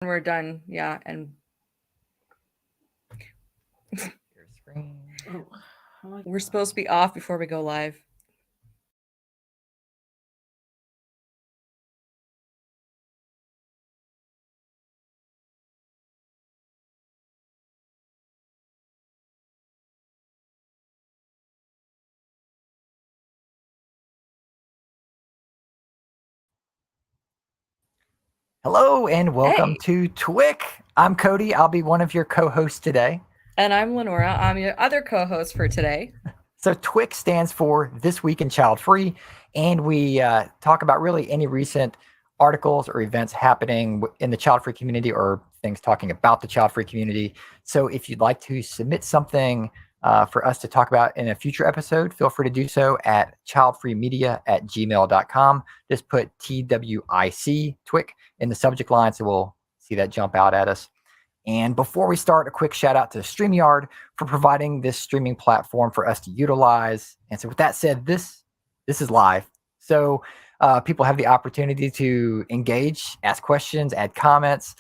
We're done. Yeah. And Your screen. we're supposed to be off before we go live. Hello and welcome Hey. to t.w.i.c. I'm Cody. I'll be one of your co-hosts today. And I'm LeNora. I'm your other co host for today. So t.w.i.c stands for This Week in Child Free, and we talk about really any recent articles or events happening in the child free community or things talking about the child free community. So if you'd like to submit something for us to talk about in a future episode, feel free to do so at childfreemedia@gmail.com. Just put t.w.i.c, t.w.i.c, in the subject line so we'll see that jump out at us. And before we start, a quick shout out to StreamYard for providing this streaming platform for us to utilize. And so with that said, this is live. So people have the opportunity to engage, ask questions, add comments,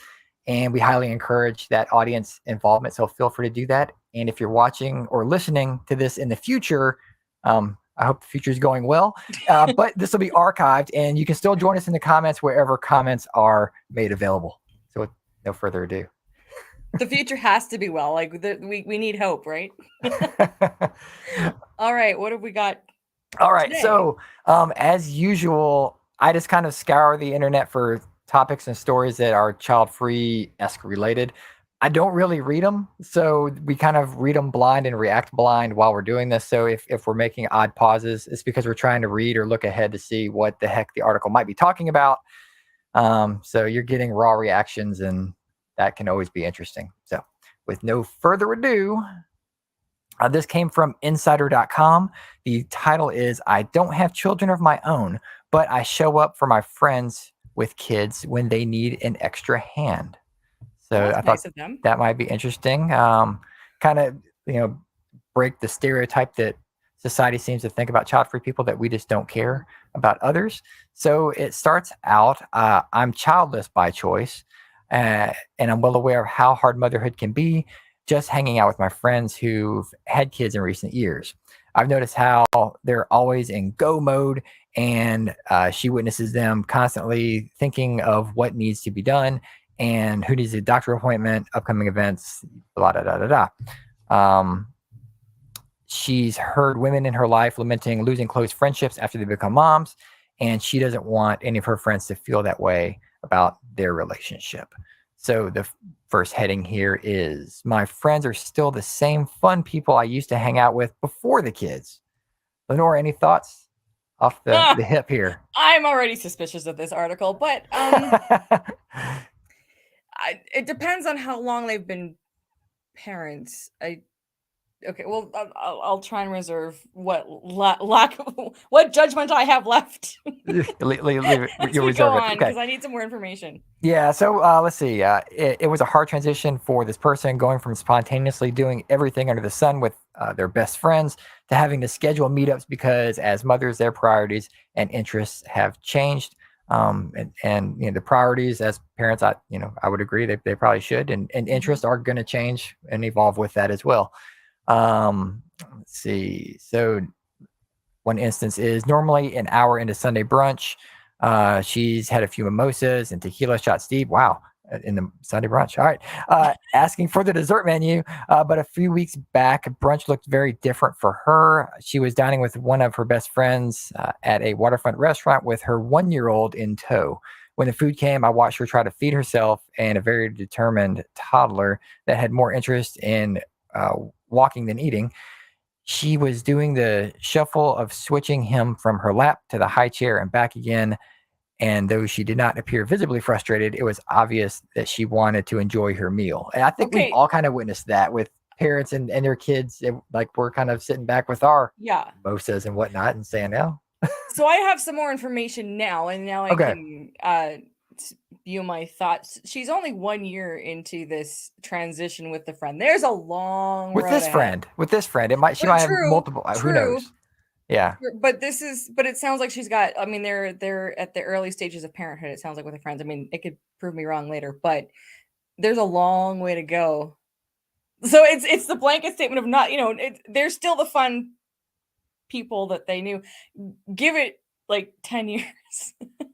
and we highly encourage that audience involvement. So feel free to do that. And if you're watching or listening to this in the future, I hope the future is going well, but this will be archived and you can still join us in the comments wherever comments are made available. So with no further ado. The future has to be well. Like we need hope, right? All right. What have we got? All right. Today? So as usual, I just kind of scour the internet for topics and stories that are child free-esque related. I don't really read them. So we kind of read them blind and react blind while we're doing this. So if we're making odd pauses, it's because we're trying to read or look ahead to see what the heck the article might be talking about. So you're getting raw reactions and that can always be interesting. So with no further ado, this came from insider.com. The title is I Don't Have Children of My Own, but I show up for my friends with kids when they need an extra hand. So Well, I that's thought nice of them. that might be interesting. Kind of, break the stereotype that society seems to think about child-free people, that we just don't care about others. So it starts out, I'm childless by choice, and I'm well aware of how hard motherhood can be, just hanging out with my friends who've had kids in recent years. I've noticed how they're always in go mode, and she witnesses them constantly thinking of what needs to be done and who needs a doctor appointment, upcoming events, blah, da, da, da, da. She's heard women in her life lamenting losing close friendships after they become moms, and she doesn't want any of her friends to feel that way about their relationship. So the first heading here is my friends are still the same fun people I used to hang out with before the kids. LeNora, any thoughts off the hip here? I'm already suspicious of this article, but it depends on how long they've been parents. Okay, well, I'll try and reserve what lack what judgment I have left leave it, as you'll we go reserve it. on, Okay. because I need some more information. Yeah, so let's see. It was a hard transition for this person going from spontaneously doing everything under the sun with their best friends to having to schedule meetups because, as mothers, their priorities and interests have changed. And the priorities as parents, I would agree they probably should, and interests are going to change and evolve with that as well. Let's see. So one instance is normally an hour into Sunday brunch. She's had a few mimosas and tequila shots deep. Wow. In the Sunday brunch. All right. Asking for the dessert menu. But a few weeks back, brunch looked very different for her. She was dining with one of her best friends at a waterfront restaurant with her 1-year-old in tow. When the food came, I watched her try to feed herself and a very determined toddler that had more interest in walking than eating. She was doing the shuffle of switching him from her lap to the high chair and back again. And though she did not appear visibly frustrated, it was obvious that she wanted to enjoy her meal. And I think we've Okay, all kind of witnessed that with parents and their kids. Like we're kind of sitting back with our yeah. mimosas and whatnot and saying, "Oh, So I have some more information now, and now I okay." can view my thoughts. She's only 1 year into this transition with the friend. There's a long With road this ahead. friend, it might she But might have true, multiple. Who true. knows? Yeah. But it sounds like she's got, I mean, they're at the early stages of parenthood, it sounds like, with her friends. I mean, it could prove me wrong later, but there's a long way to go. So it's the blanket statement of not, they're still the fun people that they knew. Give it like 10 years.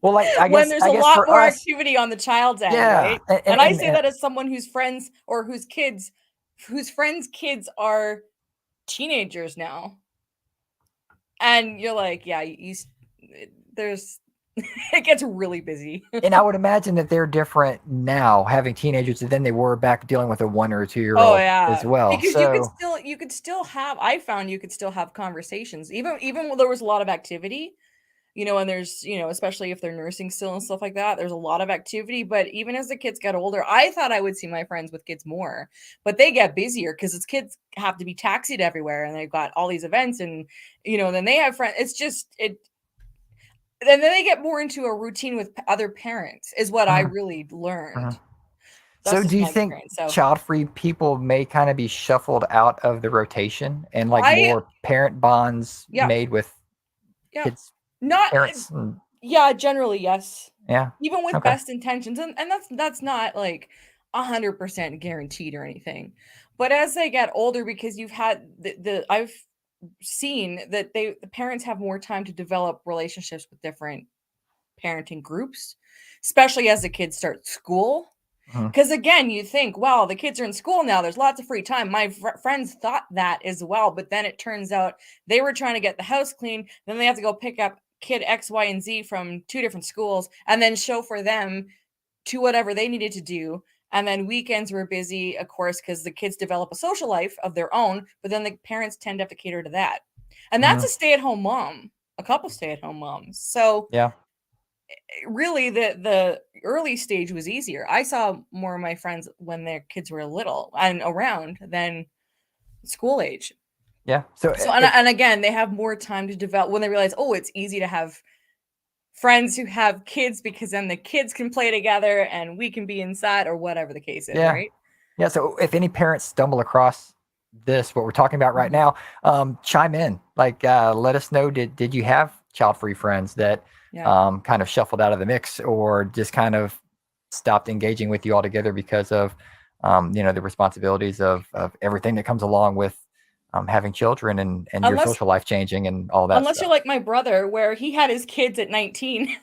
Well, like When there's I a guess lot for more us, activity on the child's end, yeah, right? And I say that as someone whose friends or whose friends' kids are teenagers now. And you're like, yeah, there's it gets really busy. and I would imagine that they're different now, having teenagers, than they were back dealing with a 1 or 2 year Oh old as yeah, well. because you So could still have. I found you could still have conversations, even when there was a lot of activity. And there's, especially if they're nursing still and stuff like that, there's a lot of activity. But even as the kids got older, I thought I would see my friends with kids more, but they get busier because it's kids have to be taxied everywhere and they've got all these events and, then they have friends. It's just, and then they get more into a routine with other parents is what I mhm, really learned. mhm. That's So just do you my think experience. So child-free people may kind of be shuffled out of the rotation and like I, more parent bonds yeah, made with yeah, kids' not, parents? And, yeah, generally, yes. yeah. Even with Okay. best intentions, and that's not like 100% guaranteed or anything. But as they get older, because you've had I've seen that the parents have more time to develop relationships with different parenting groups, especially as the kids start school. Mhm, Because again, you think, well, the kids are in school now. There's lots of free time. My friends thought that as well, but then it turns out they were trying to get the house clean. Then they have to go pick up kid X, Y, and Z from two different schools, and then show for them to whatever they needed to do. And then weekends were busy, of course, because the kids develop a social life of their own. But then the parents tend to have to cater to that, and that's mhm. a stay-at-home mom, a couple stay-at-home moms. So Yeah. really the early stage was easier. I saw more of my friends when their kids were little and around than school age. Yeah. So So and again, they have more time to develop when they realize, oh, it's easy to have friends who have kids because then the kids can play together and we can be inside or whatever the case is, yeah. right? Yeah. So if any parents stumble across this, what we're talking about right Mhm. now, chime in. Like, let us know. Did you have child-free friends that Yeah. kind of shuffled out of the mix, or just kind of stopped engaging with you altogether because of the responsibilities of everything that comes along with having children and your Unless social life changing and all that unless you're stuff. like my brother where he had his kids at 19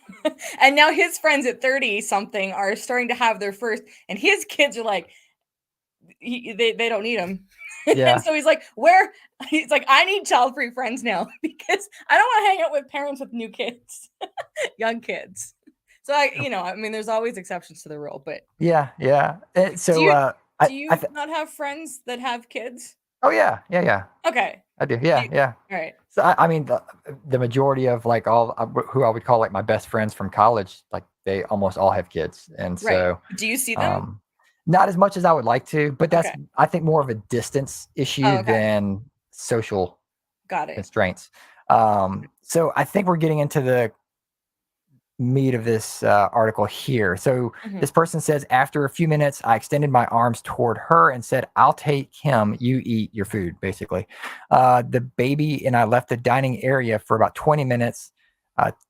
and now his friends at 30 something are starting to have their first and his kids are like they don't need him. And Yeah. so he's like, I need child-free friends now because I don't want to hang out with parents with new kids, young kids. So I mean, there's always exceptions to the rule, but Yeah. Yeah. do So you I, do I you not have friends that have kids? oh yeah, yeah, yeah. Okay. I do. Do Yeah, you, yeah. all right. So I mean, the majority of like all who I would call like my best friends from college, like they almost all have kids, and Right. so Do you see them? um, not as much as I would like to, but that's Okay. I think more of a distance Oh, issue okay. than social Got it. constraints. So I think we're getting into the meat of this article here. So Mhm. this person says, after a few minutes, I extended my arms toward her and said, "I'll take him. You eat your food," basically. The baby and I left the dining area for about 20 minutes,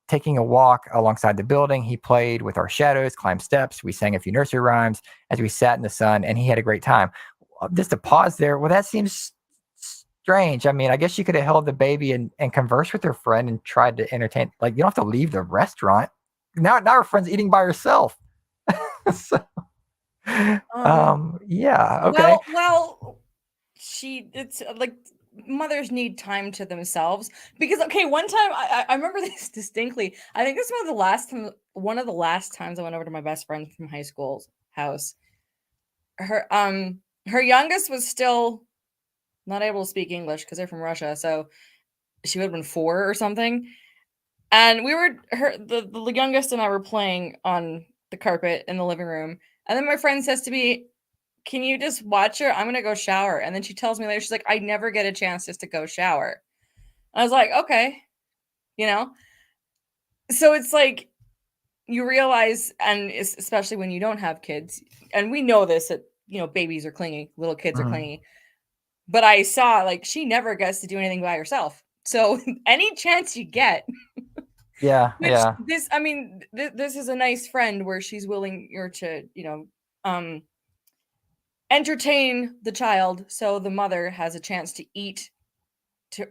taking a walk alongside the building. He played with our shadows, climbed steps. We sang a few nursery rhymes as we sat in the sun, and he had a great time. Just a pause there. Well, that seems strange. I mean, I guess you could have held the baby and conversed with her friend and tried to entertain. Like, you don't have to leave the restaurant. Now her friend's eating by herself. So, Um, yeah, okay. well, it's like mothers need time to themselves because okay, one time I remember this distinctly. I think this was one of the last times I went over to my best friend from high school's house. Her youngest was still not able to speak English because they're from Russia, so she would have been 4 or something. And the youngest and I were playing on the carpet in the living room. And then my friend says to me, "Can you just watch her? I'm gonna go shower." And then she tells me later, she's like, "I never get a chance just to go shower." I was like, "Okay," you know? So it's like you realize, and especially when you don't have kids, and we know this that babies are clingy, little kids are Mhm. clingy. But I saw like she never gets to do anything by herself. So any chance you get, Yeah, which yeah, this, I mean, this is a nice friend where she's willing or to, entertain the child so the mother has a chance to eat to,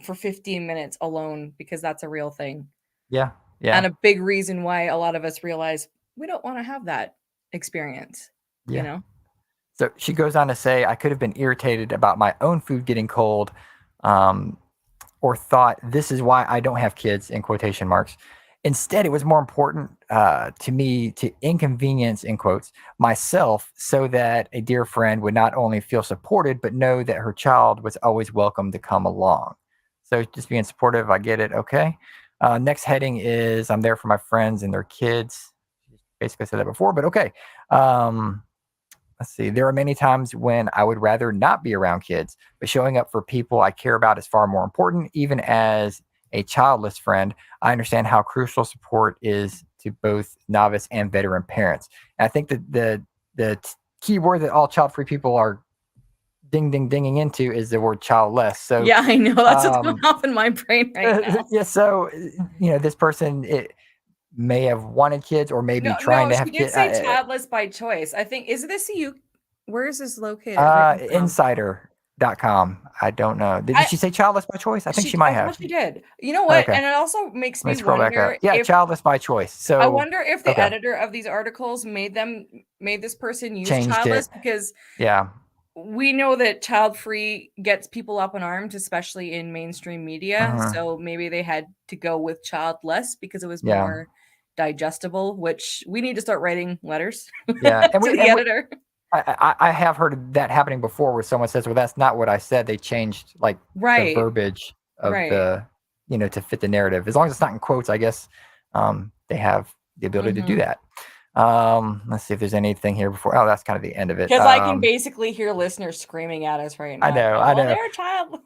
for 15 minutes alone because that's a real thing. yeah, yeah, And a big reason why a lot of us realize we don't want to have that experience, you yeah. know? So she goes on to say, I could have been irritated about my own food getting cold, um, or thought this is why I don't have kids in quotation marks. Instead, it was more important to me to inconvenience in quotes myself so that a dear friend would not only feel supported but know that her child was always welcome to come along. So just being supportive, I get it. Okay. Next heading is I'm there for my friends and their kids. Basically said that before, but okay. Um, let's see. There are many times when I would rather not be around kids, but showing up for people I care about is far more important. Even as a childless friend, I understand how crucial support is to both novice and veteran parents. And I think that the key word that all child-free people are dinging into is the word childless. So Yeah, I know. That's what's going um, off in my brain right now. yeah, so this person it may have wanted kids or No, maybe trying no, to she have did kids. say childless by choice. I think, is this a U? Where is this located written from? Insider.com. I don't know. Did I she say childless by choice? I think she might I thought have. she did. You know what? Okay. And it also makes Let me me scroll back up. wonder Yeah, if childless by choice. So, the okay. editor of these articles made this person use Changed it. childless because Yeah. we know that child free gets people up in arms, especially in mainstream media. Mhm. So maybe they had to go with childless because it was Yeah. more digestible, which we need to start writing letters Yeah. to the editor. I have heard of that happening before where someone says, well, that's not what I said. They changed like the Right. verbiage of Right. to fit the narrative. As long as it's not in quotes, I guess they have the ability to do Mhm. that. Let's see if there's anything here before. Oh, that's kind of the end of it. Because I can basically hear listeners screaming at us right I now, know, going, I "Well, know. they're a child."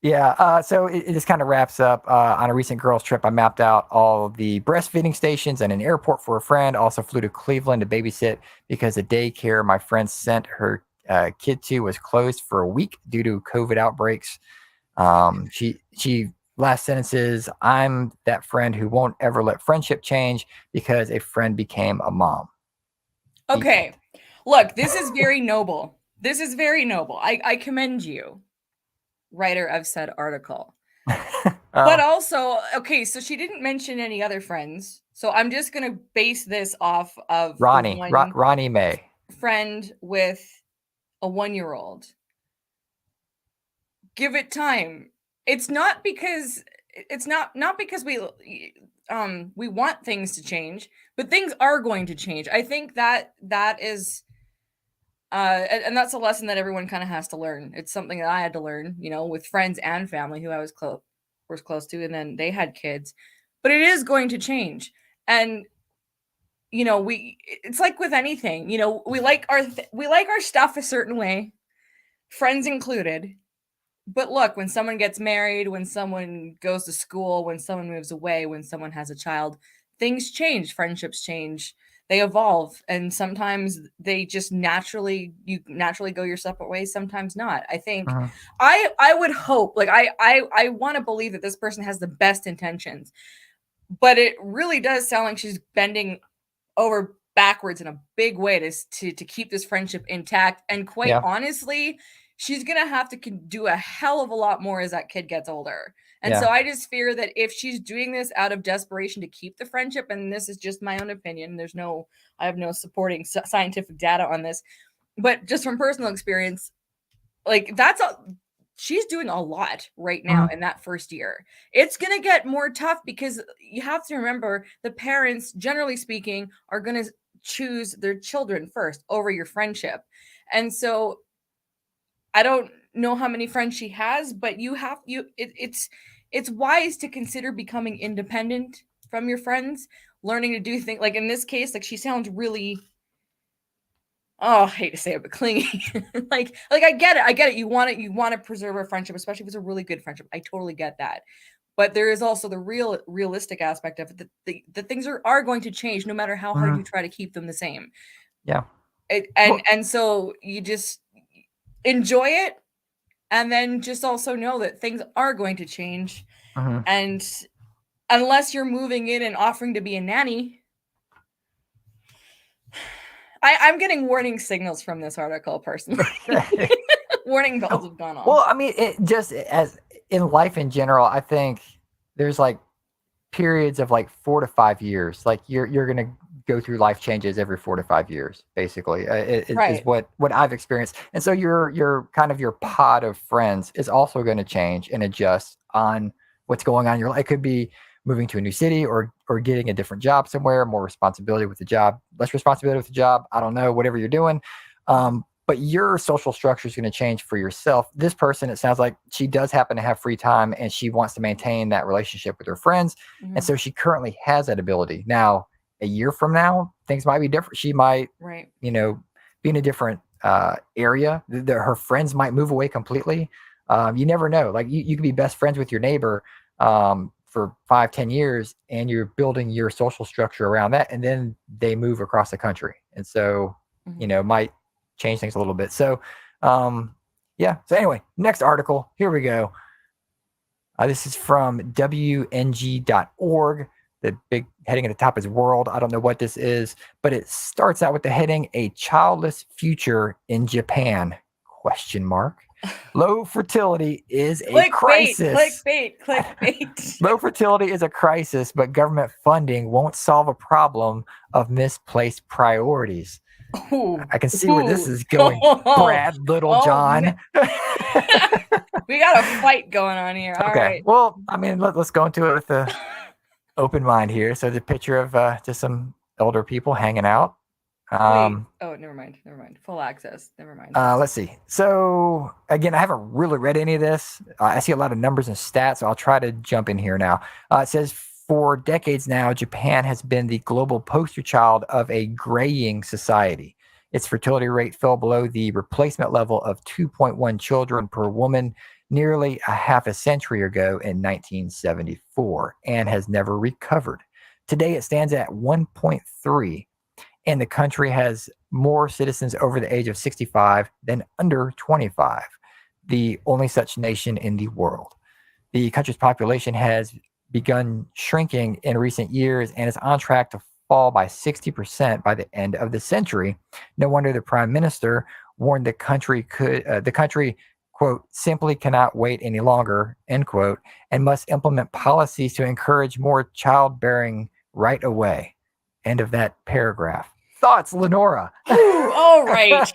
Yeah. So it just kind of wraps up. On a recent girls' trip, I mapped out all the breastfeeding stations and an airport for a friend. Also flew to Cleveland to babysit because the daycare my friend sent her kid to was closed for a week due to COVID outbreaks. She last sentence is, I'm that friend who won't ever let friendship change because a friend became a mom. The end. Okay. Look, this is very noble. This is very noble. I commend you, writer of said article. But Oh, also, okay, so she didn't mention any other friends. So I'm just going to base this off of the one Ronnie May. friend with a 1-year-old. Give it time. It's not because not because we want things to change, but things are going to change. I think that is and that's a lesson that everyone kind of has to learn. It's something that I had to learn, with friends and family who I was close to, and then they had kids. But it is going to change. And it's like with anything, we like our stuff a certain way, friends included. But look, when someone gets married, when someone goes to school, when someone moves away, when someone has a child, things change, friendships change, they evolve, and sometimes you naturally go your separate ways, sometimes not. I think Mhm. I would hope, like I want to believe that this person has the best intentions, but it really does sound like she's bending over backwards in a big way to keep this friendship intact. And quite Yeah. honestly, she's gonna have to do a hell of a lot more as that kid gets older. And Yeah. so I just fear that if she's doing this out of desperation to keep the friendship, and this is just my own opinion, I have no supporting scientific data on this, but just from personal experience, like she's doing a lot right now Mhm. in that first year. It's going to get more tough because you have to remember the parents, generally speaking, are going to choose their children first over your friendship. And so I don't know how many friends she has, but it's wise to consider becoming independent from your friends, learning to do things like in this case, like she sounds really, oh, I hate to say it, but clingy. like I get it. I get it. You want to preserve a friendship, especially if it's a really good friendship. I totally get that. But there is also the realistic aspect of it that the things are going to change no matter how hard you Mhm. try to keep them the same. Yeah. It, Well, and so you just enjoy it, and then just also know that things are going to change. Mhm. And unless you're moving in and offering to be a nanny, I'm getting warning signals from this article personally. Okay. Warning bells have gone off. Well, I mean, it just as in life in general, I think there's like periods of like 4 to 5 years. Like you're gonna go through life changes every 4 to 5 years, basically. Is Right. what I've experienced, and so your kind of your pod of friends is also going to change and adjust on what's going on in your life. It could be moving to a new city or getting a different job somewhere, more responsibility with the job, less responsibility with the job. I don't know, whatever you're doing. But your social structure is going to change for yourself. This person, it sounds like she does happen to have free time and she wants to maintain that relationship with her friends. And Mhm. so she currently has that ability. Now, a year from now, things might be different. She might, Right. be in a different area. Her friends might move away completely. You never know. Like you could be best friends with your neighbor for 5, 10 years, and you're building your social structure around that. And then they move across the country. And so, Mhm. might change things a little bit. So, yeah. So anyway, next article. Here we go. This is from WNG.org. The big heading at the top is world. I don't know what this is, but it starts out with the heading "A Childless Future in Japan?" Question mark. Low fertility is a Clickbait, crisis. clickbait, clickbait. Low fertility is a crisis, but government funding won't solve a problem of misplaced priorities. Ooh, I can see where this ooh. is going, Brad Oh, Littlejohn. we got a fight going on here. All Okay. right. Well, I mean, let's go into it with the open mind here. So the picture of just some elder people hanging out. Wait. Um, Oh, never mind. Never mind. Full access. Never mind. let's see. So again, I haven't really read any of this. I see a lot of numbers and stats, so I'll try to jump in here now. It says for decades now, Japan has been the global poster child of a graying society. Its fertility rate fell below the replacement level of 2.1 children per woman nearly a half a century ago in 1974 and has never recovered. Today, it stands at 1.3, and the country has more citizens over the age of 65 than under 25, the only such nation in the world. The country's population has begun shrinking in recent years and is on track to fall by 60% by the end of the century. No wonder the prime minister warned the country, quote, simply cannot wait any longer, end quote, and must implement policies to encourage more childbearing right away. End of that paragraph. Thoughts, LeNora? Whew, all right.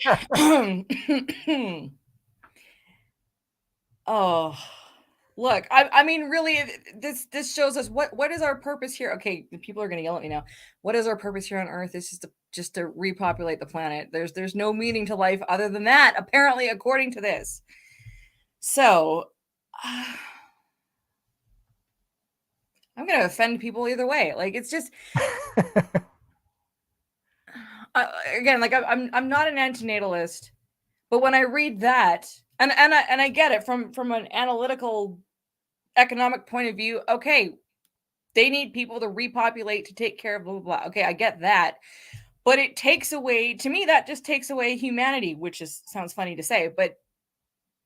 Oh, look. I mean, really, this shows us what is our purpose here. Okay, the people are going to yell at me now. What is our purpose here on Earth? Is just to repopulate the planet. There's no meaning to life other than that. Apparently, according to this. So, I'm going to offend people either way. Like it's just again, like I'm not an antinatalist, but when I read that, and I get it from an analytical economic point of view. Okay, they need people to repopulate to take care of blah blah blah. Okay, I get that, but it takes away, to me, that just takes away humanity, which is sounds funny to say, but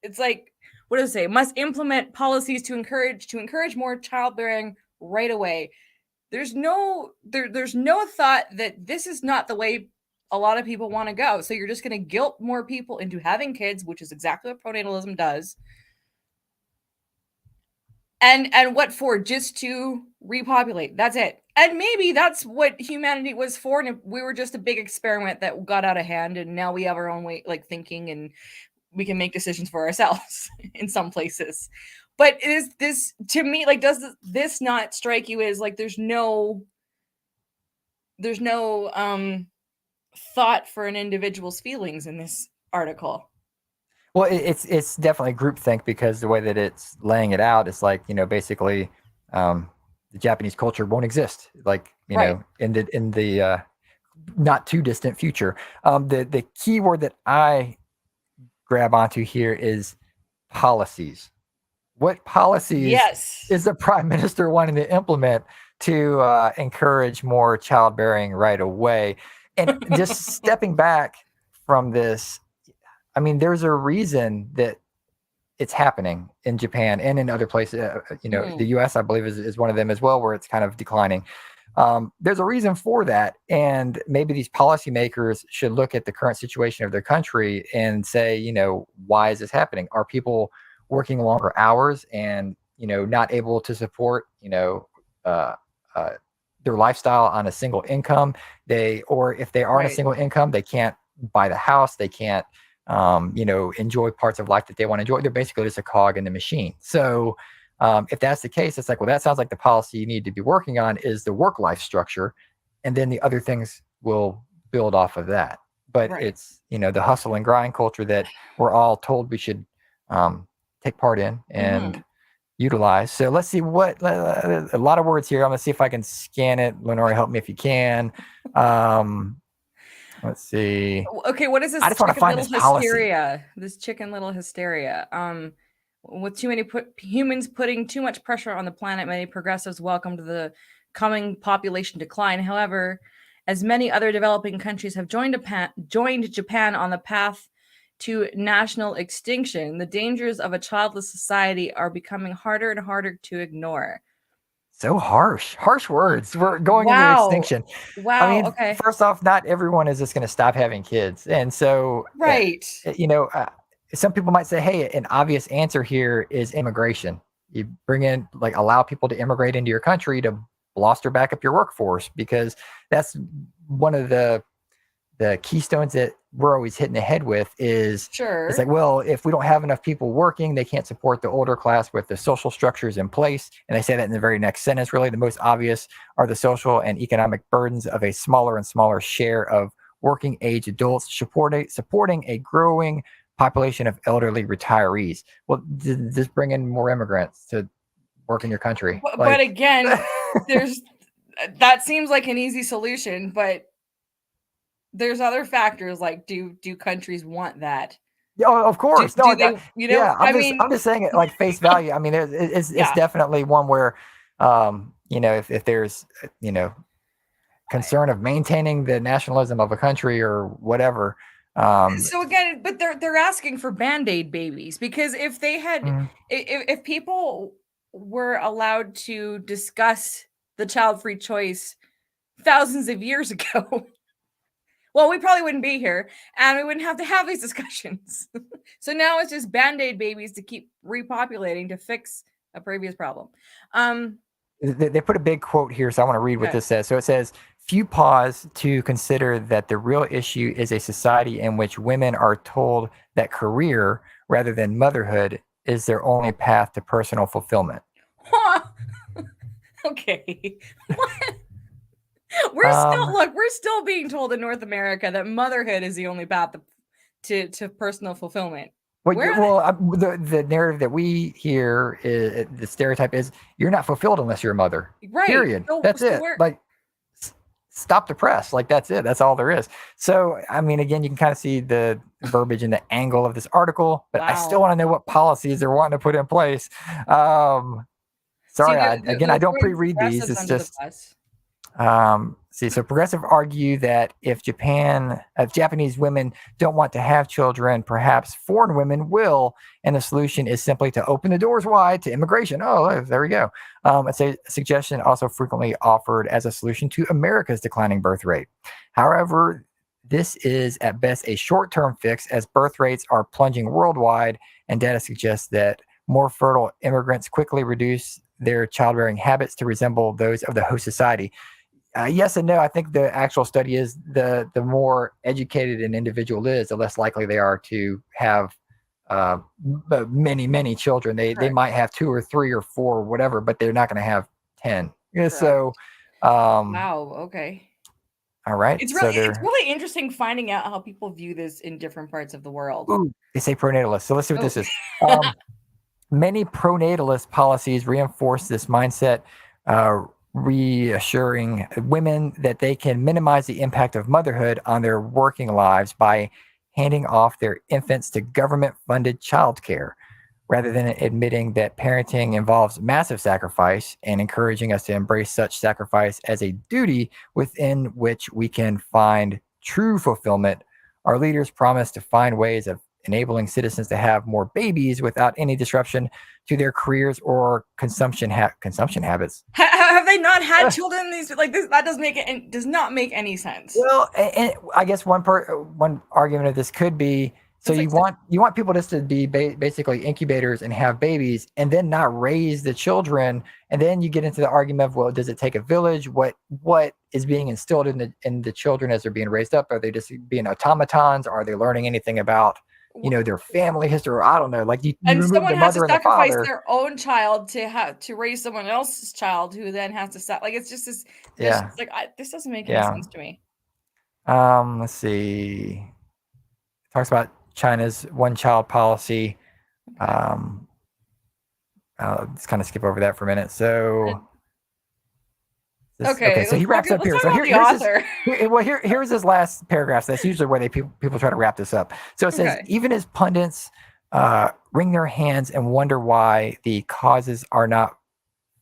it's like, what does it say? Must implement policies to encourage more childbearing right away. There's no thought that this is not the way a lot of people want to go. So you're just going to guilt more people into having kids, which is exactly what pronatalism does. And what for? Just to repopulate. That's it. And maybe that's what humanity was for, and we were just a big experiment that got out of hand, and now we have our own way, like, thinking, and we can make decisions for ourselves in some places. But is this, to me, like, does this not strike you as like there's no thought for an individual's feelings in this article? Well, it's definitely groupthink because the way that it's laying it out, it's like basically, the Japanese culture won't exist, like Right. in the not too distant future. The key word that I grab onto here is policies. What policies Yes. is the prime minister wanting to implement to encourage more childbearing right away? And just stepping back from this, I mean, there's a reason that it's happening in Japan and in other places. The U.S. I believe is one of them as well, where it's kind of declining. There's a reason for that, and maybe these policymakers should look at the current situation of their country and say, why is this happening? Are people working longer hours and not able to support uh, uh, their lifestyle on a single income? Or if they are on a single income, they can't buy the house, they can't enjoy parts of life that they want to enjoy. They're basically just a cog in the machine. So if that's the case, it's like, well, that sounds like the policy you need to be working on is the work-life structure, and then the other things will build off of that. But it's the hustle and grind culture that we're all told we should take part in and utilize. So let's see a lot of words here. I'm gonna see if I can scan it. LeNora, help me if you can. Let's see. Okay, what is this? I just want to find this hysteria. This chicken little hysteria. With too many humans putting too much pressure on the planet, many progressives welcomed the coming population decline. However, as many other developing countries have joined Japan on the path to national extinction, the dangers of a childless society are becoming harder and harder to ignore. So harsh words. We're going into extinction. Wow. I mean, first off, not everyone is just going to stop having kids. And so, some people might say, hey, an obvious answer here is immigration. You bring in, allow people to immigrate into your country to bolster back up your workforce, because that's one of the keystones that we're always hitting the head with is it's like, well, if we don't have enough people working, they can't support the older class with the social structures in place. And they say that in the very next sentence. Really, the most obvious are the social and economic burdens of a smaller and smaller share of working age adults supporting a growing population of elderly retirees. Well, just bring in more immigrants to work in your country. But again, that seems like an easy solution, but there's other factors, like do countries want that? Oh, of course. I'm just saying it like face value. I mean, it's definitely one where, if there's, concern of maintaining the nationalism of a country or whatever. So again, but they're asking for Band-Aid babies, because if they had, if people were allowed to discuss the child-free choice thousands of years ago, well, we probably wouldn't be here, and we wouldn't have to have these discussions. So now it's just Band-Aid babies to keep repopulating to fix a previous problem. They put a big quote here, so I want to read what this says. So it says, few pause to consider that the real issue is a society in which women are told that career rather than motherhood is their only path to personal fulfillment. Okay. What? We're still being told in North America that motherhood is the only path to personal fulfillment. The narrative that we hear, the stereotype is you're not fulfilled unless you're a mother. Right. Period. That's it. Stop the press. That's it. That's all there is. So, I mean, again, you can kind of see the verbiage and the angle of this article, but I still want to know what policies they're wanting to put in place. Sorry, I don't pre-read these. It's just so progressive argue that if Japanese women don't want to have children, perhaps foreign women will, and the solution is simply to open the doors wide to immigration. Oh, there we go. It's a suggestion also frequently offered as a solution to America's declining birth rate. However, this is at best a short-term fix, as birth rates are plunging worldwide, and data suggests that more fertile immigrants quickly reduce their childbearing habits to resemble those of the host society. Yes and no. I think the actual study is the more educated an individual is, the less likely they are to have many children. They might have 2 or 3 or 4 or whatever, but they're not going to have 10. So, wow. Okay. All right. It's really interesting finding out how people view this in different parts of the world. They say pronatalist. So let's see what this is. Many pronatalist policies reinforce this mindset, reassuring women that they can minimize the impact of motherhood on their working lives by handing off their infants to government-funded childcare, rather than admitting that parenting involves massive sacrifice and encouraging us to embrace such sacrifice as a duty within which we can find true fulfillment. Our leaders promise to find ways of enabling citizens to have more babies without any disruption to their careers or consumption habits. Have they not had children? These like this that does not make any sense. Well, and I guess one argument of this could be, so It's you want people just to be basically incubators and have babies and then not raise the children, and then you get into the argument of, well, does it take a village? What is being instilled in the children as they're being raised up? Are they just being automatons? Are they learning anything about their family history? Or I don't know. Like you remove someone the has to mother and the sacrifice father. their own child to raise someone else's child, who then has to like it's just this. Yeah. Like this doesn't make any sense to me. Let's see. It talks about China's one-child policy. Let's kind of skip over that for a minute. So, okay. So he wraps up here. So here's his last paragraph. So that's usually where people try to wrap this up. So it says, even as pundits wring their hands and wonder why the causes are not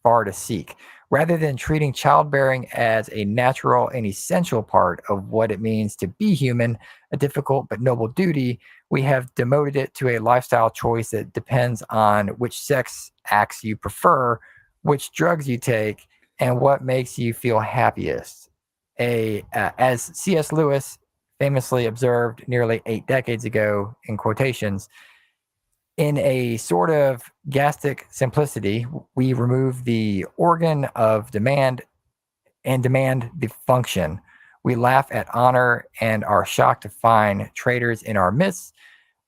far to seek, rather than treating childbearing as a natural and essential part of what it means to be human, a difficult but noble duty, we have demoted it to a lifestyle choice that depends on which sex acts you prefer, which drugs you take, and what makes you feel happiest. As C.S. Lewis famously observed nearly 8 decades ago, in quotations, in a sort of gastic simplicity, we remove the organ of demand and demand the function. We laugh at honor and are shocked to find traitors in our midst.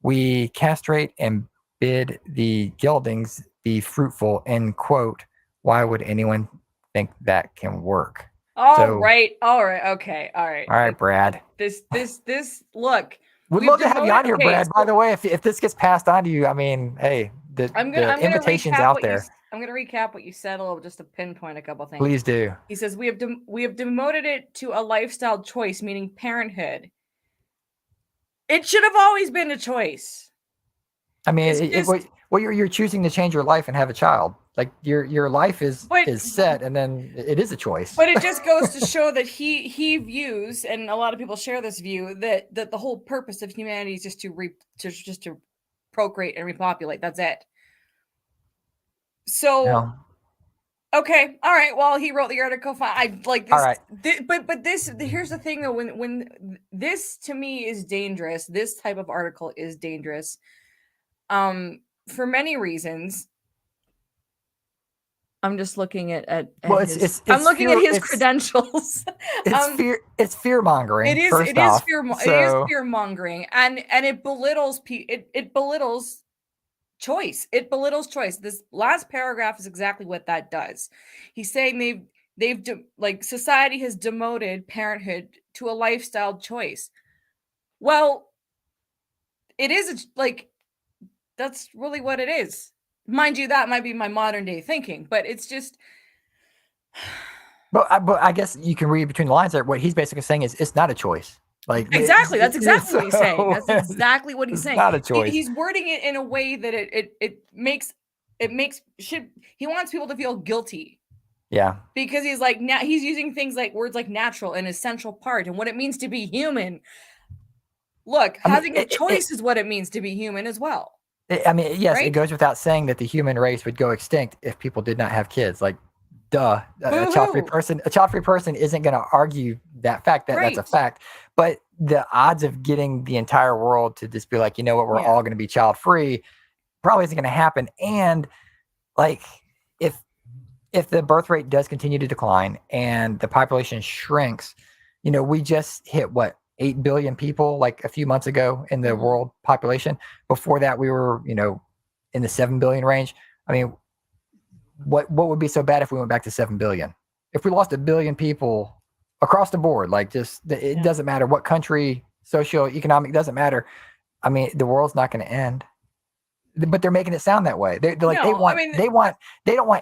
We castrate and bid the geldings be fruitful, end quote. Why would anyone think that can work? All right. Okay. All right, Brad. This look. We'd love to have you on here, Brad. By the way, if this gets passed on to you, I mean, hey, the invitation's out there. I'm going to recap what you said a little, just to pinpoint a couple things. Please do. He says we have demoted it to a lifestyle choice, meaning parenthood. It should have always been a choice. I mean, you're choosing to change your life and have a child. Like your life is set, and then it is a choice. But it just goes to show that he views, and a lot of people share this view, that the whole purpose of humanity is just to procreate and repopulate. That's it. So, okay, all right. Well, he wrote the article. I like this. All right. But here's the thing though. When this to me is dangerous. This type of article is dangerous. For many reasons. I'm just looking at I'm looking at his credentials. It's fear mongering. It is fear mongering, and it belittles it belittles choice. It belittles choice. This last paragraph is exactly what that does. He's saying society has demoted parenthood to a lifestyle choice. Well, it is that's really what it is. Mind you, that might be my modern day thinking, but it's just. But I guess you can read between the lines there. What he's basically saying is it's not a choice. Like exactly, that's exactly what he's saying. That's exactly what he's saying. Not a choice. He's wording it in a way that he wants people to feel guilty. Yeah. Because he's using things like words like natural and essential part and what it means to be human. Look, having a choice is what it means to be human as well. I mean, yes, right? It goes without saying that the human race would go extinct if people did not have kids. Like, duh. A child-free person isn't going to argue that fact. That's a fact. But the odds of getting the entire world to just be like, you know what, we're all going to be child-free probably isn't going to happen. And like, if the birth rate does continue to decline and the population shrinks, we just hit 8 billion people like a few months ago in the world population. Before that, we were, in the 7 billion range. I mean, what would be so bad if we went back to 7 billion? If we lost 1 billion people across the board, it doesn't matter what country, socioeconomic, doesn't matter. I mean, the world's not going to end. But they're making it sound that way. They're like, they don't want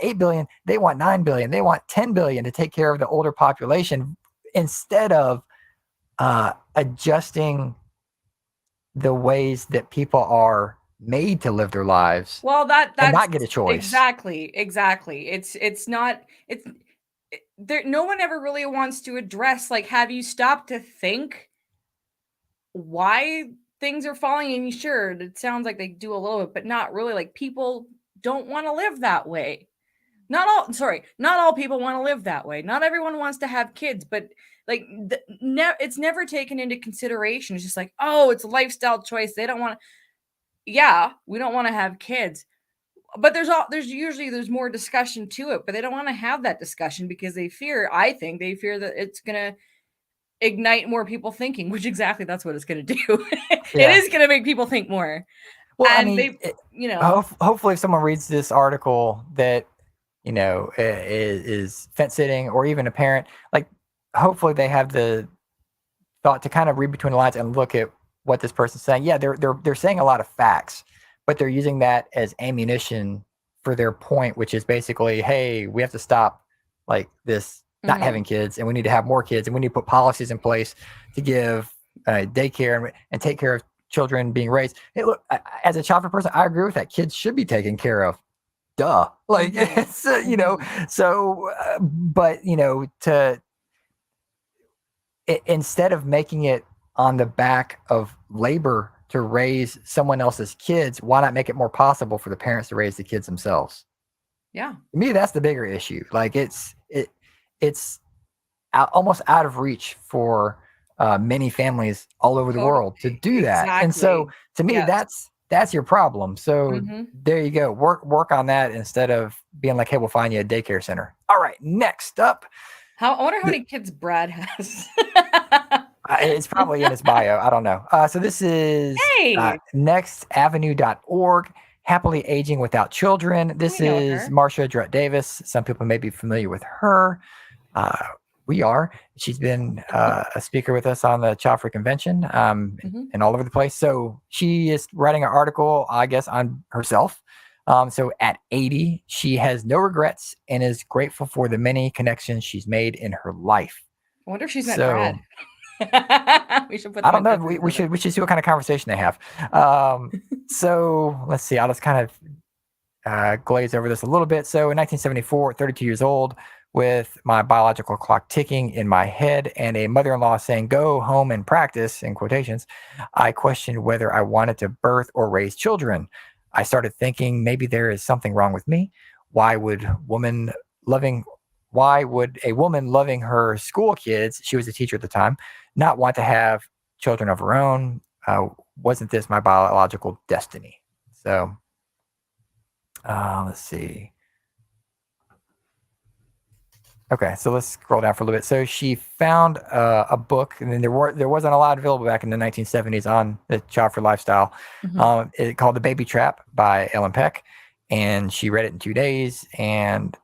8 billion. They want 9 billion. They want 10 billion to take care of the older population instead of adjusting the ways that people are made to live their lives. Well, that's not get a choice. Exactly. No one ever really wants to address, have you stopped to think why things are falling, and sure, it sounds like they do a little bit, but not really. Like, people don't want to live that way. Not all people want to live that way. Not everyone wants to have kids, but like it's never taken into consideration. It's just like, oh, it's a lifestyle choice. They don't want to. Yeah, we don't want to have kids, but there's more discussion to it. But they don't want to have that discussion because I think they fear that it's gonna ignite more people thinking, which exactly that's what it's gonna do. It is gonna make people think more. Well, I And mean, they. hopefully, if someone reads this article that is fence sitting or even a parent, like hopefully they have the thought to kind of read between the lines and look at what this person's saying. Yeah, they're saying a lot of facts, but they're using that as ammunition for their point, which is basically, hey, we have to stop like this not having kids, and we need to have more kids, and we need to put policies in place to give daycare and take care of children being raised. Hey, look, as a child-free person, I agree with that. Kids should be taken care of. Duh. Like it's so, but instead of making it on the back of labor to raise someone else's kids, why not make it more possible for the parents to raise the kids themselves? Yeah. To me, that's the bigger issue. Like it's almost out of reach for many families all over the world to do that. And so to me, that's your problem. So there you go. Work on that instead of being like, hey, we'll find you a daycare center. All right, next up. I wonder how many kids Brad has. It's probably in his bio. I don't know. So this is nextavenue.org. Happily Aging Without Children. This is Marsha Drutt Davis. Some people may be familiar with her. We are. She's been a speaker with us on the Child Free Convention and all over the place. So she is writing an article, I guess, on herself. So at 80, she has no regrets and is grateful for the many connections she's made in her life. I wonder if she's met Brad. We should put. I don't know. We should see what kind of conversation they have. So let's see. I'll just kind of glaze over this a little bit. So in 1974, 32 years old, with my biological clock ticking in my head and a mother-in-law saying, "Go home and practice," in quotations, I questioned whether I wanted to birth or raise children. I started thinking maybe there is something wrong with me. Why would a woman loving her school kids, she was a teacher at the time, not want to have children of her own? Wasn't this my biological destiny? So let's see. Okay, so let's scroll down for a little bit. So she found a book, and then there wasn't a lot available back in the 1970s on the child-free lifestyle. It called The Baby Trap by Ellen Peck, and she read it in 2 days and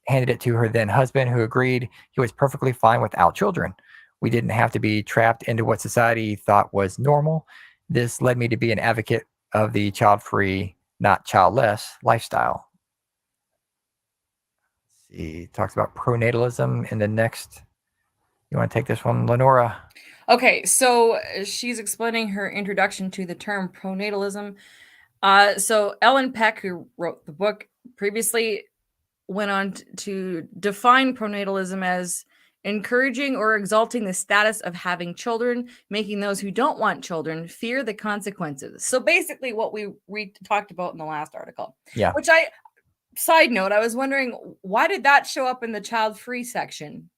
handed it to her then husband, who agreed he was perfectly fine without children. We didn't have to be trapped into what society thought was normal. This led me to be an advocate of the child-free, not childless lifestyle. He talks about pronatalism in the next. You want to take this one, LeNora? Okay, so she's explaining her introduction to the term pronatalism. So Ellen Peck, who wrote the book, previously went on to define pronatalism as encouraging or exalting the status of having children, making those who don't want children fear the consequences. So basically what we talked about in the last article. Yeah. Which side note, I was wondering, why did that show up in the child-free section,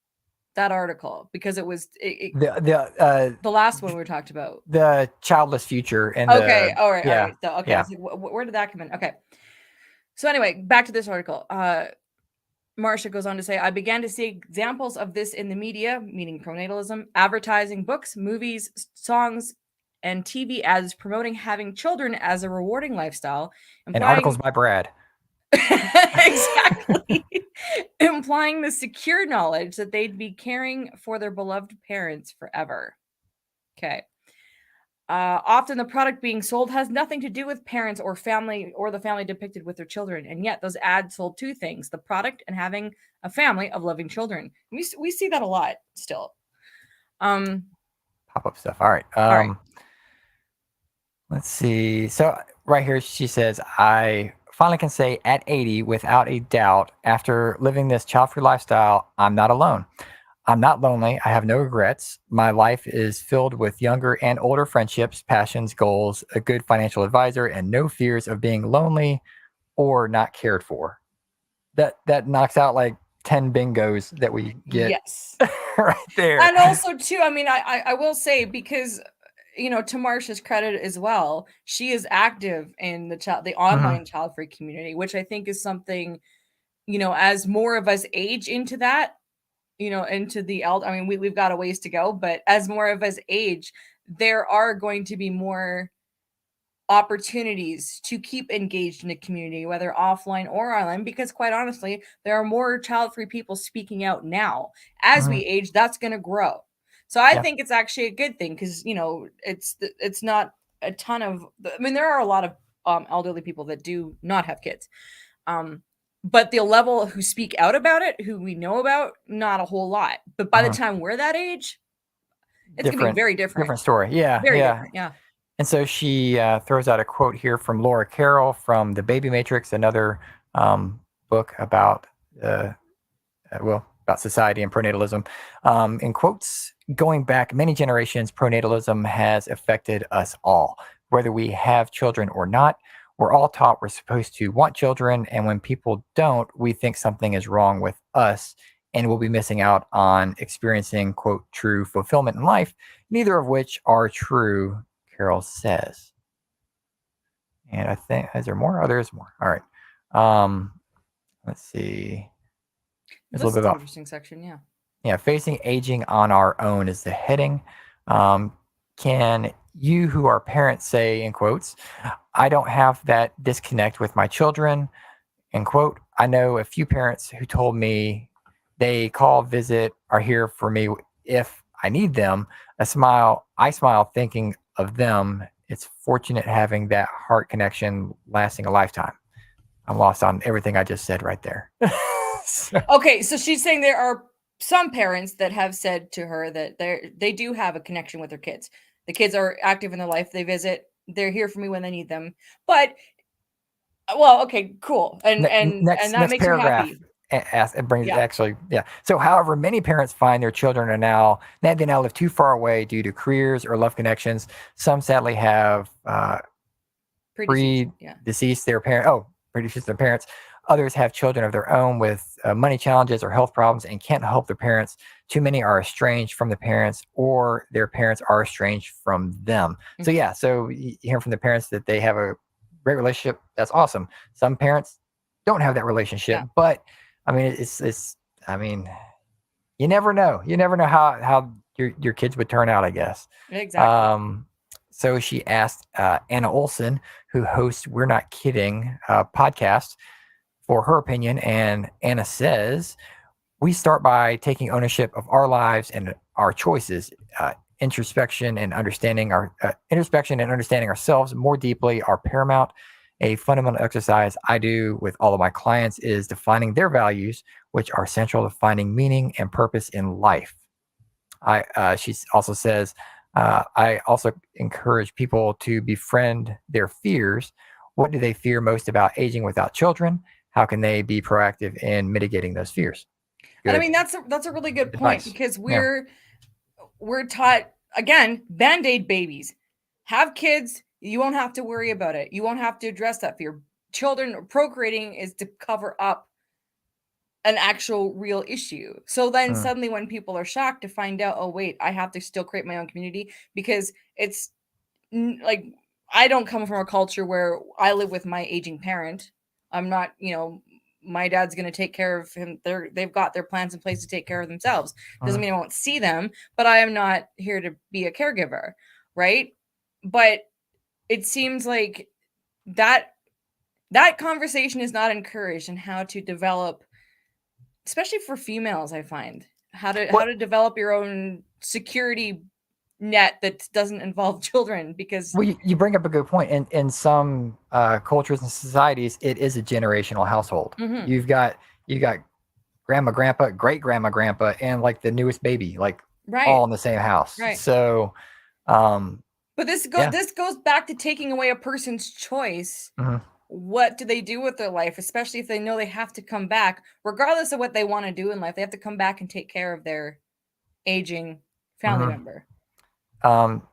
that article? Because it was the last one we talked about. The childless future. And all right. Yeah. All right. So, okay. Yeah. I was like, where did that come in? Okay. So anyway, back to this article. Marsha goes on to say, I began to see examples of this in the media, meaning pronatalism, advertising, books, movies, songs, and TV ads promoting having children as a rewarding lifestyle. And articles by Brad. Exactly. Implying the secure knowledge that they'd be caring for their beloved parents forever. Okay. Often the product being sold has nothing to do with parents or family or the family depicted with their children. And yet those ads sold two things: the product and having a family of loving children. We see that a lot still. Pop-up stuff. All right. Let's see. So right here, she says, I finally can say at 80 without a doubt, after living this child-free lifestyle, I'm not alone. I'm not lonely. I have no regrets. My life is filled with younger and older friendships, passions, goals, a good financial advisor, and no fears of being lonely or not cared for. That knocks out like 10 bingos that we get Yes. right there. And also too, I mean, I will say, because to Marsha's credit as well, she is active in the online child free community, which I think is something, as more of us age into that, into the I mean, we've got a ways to go, but as more of us age, there are going to be more opportunities to keep engaged in the community, whether offline or online, because quite honestly, there are more child-free people speaking out now. As we age, that's going to grow. So I Yeah. think it's actually a good thing, because it's not a ton of. I mean, there are a lot of elderly people that do not have kids, but the level who speak out about it, who we know about, not a whole lot. But by the time we're that age, it's going to be Different, very different. different story. Yeah, Very yeah. different. Yeah. And so she throws out a quote here from Laura Carroll from The Baby Matrix, another book about about society and pronatalism. In quotes, going back many generations, pronatalism has affected us all. Whether we have children or not, we're all taught we're supposed to want children. And when people don't, we think something is wrong with us and we'll be missing out on experiencing, quote, true fulfillment in life, neither of which are true, Carol says. And I think, is there more? Oh, there's more. All right. Let's see. There's a This little is bit an about interesting section. Yeah. facing aging on our own is the heading. Can you, who are parents, say, in quotes, I don't have that disconnect with my children, end quote. I know a few parents who told me they call, visit, are here for me if I need them. I smile thinking of them. It's fortunate having that heart connection lasting a lifetime. I'm lost on everything I just said right there. Okay, so she's saying there are some parents that have said to her that they do have a connection with their kids. The kids are active in their life. They visit. They're here for me when they need them. But well, okay, cool, and that Next makes her paragraph happy. it brings Yeah, actually, yeah. So, however, many parents find their children are now they now live too far away due to careers or love connections. Some sadly have predeceased. Yeah, predeceased their parent. Oh, predeceased their parents. Others have children of their own with money challenges or health problems and can't help their parents. Too many are estranged from the parents, or their parents are estranged from them. So yeah, so you hear from the parents that they have a great relationship. That's awesome. Some parents don't have that relationship, yeah, but I mean, it's. I mean, you never know. You never know how your kids would turn out, I guess. exactly. So she asked Anna Olson, who hosts We're Not Kidding podcast, for her opinion. And Anna says, we start by taking ownership of our lives and our choices. Introspection and understanding ourselves more deeply are paramount. A fundamental exercise I do with all of my clients is defining their values, which are central to finding meaning and purpose in life. She also says, I also encourage people to befriend their fears. What do they fear most about aging without children? How can they be proactive in mitigating those fears? And I Good mean, that's a really good point, advice. because Yeah. we're taught, again, band-aid babies. Have kids, you won't have to worry about it. You won't have to address that fear. Children procreating is to cover up an actual real issue. So then Mm, suddenly when people are shocked to find out, oh wait, I have to still create my own community, because it's like, I don't come from a culture where I live with my aging parent. I'm not, my dad's going to take care of him. They've got their plans in place to take care of themselves. Doesn't mm. mean I won't see them, but I am not here to be a caregiver, right? But it seems like that that conversation is not encouraged, in how to develop, especially for females. I find how Well, to develop your own security net that doesn't involve children, because you bring up a good point. In some cultures and societies, it is a generational household. mhm, You got grandma, grandpa, great grandma, grandpa, and like the newest baby, like right, all in the same house. right. So, um, But yeah. this goes back to taking away a person's choice. Mhm. What do they do with their life, especially if they know they have to come back, regardless of what they want to do in life? They have to come back and take care of their aging family Mhm. member.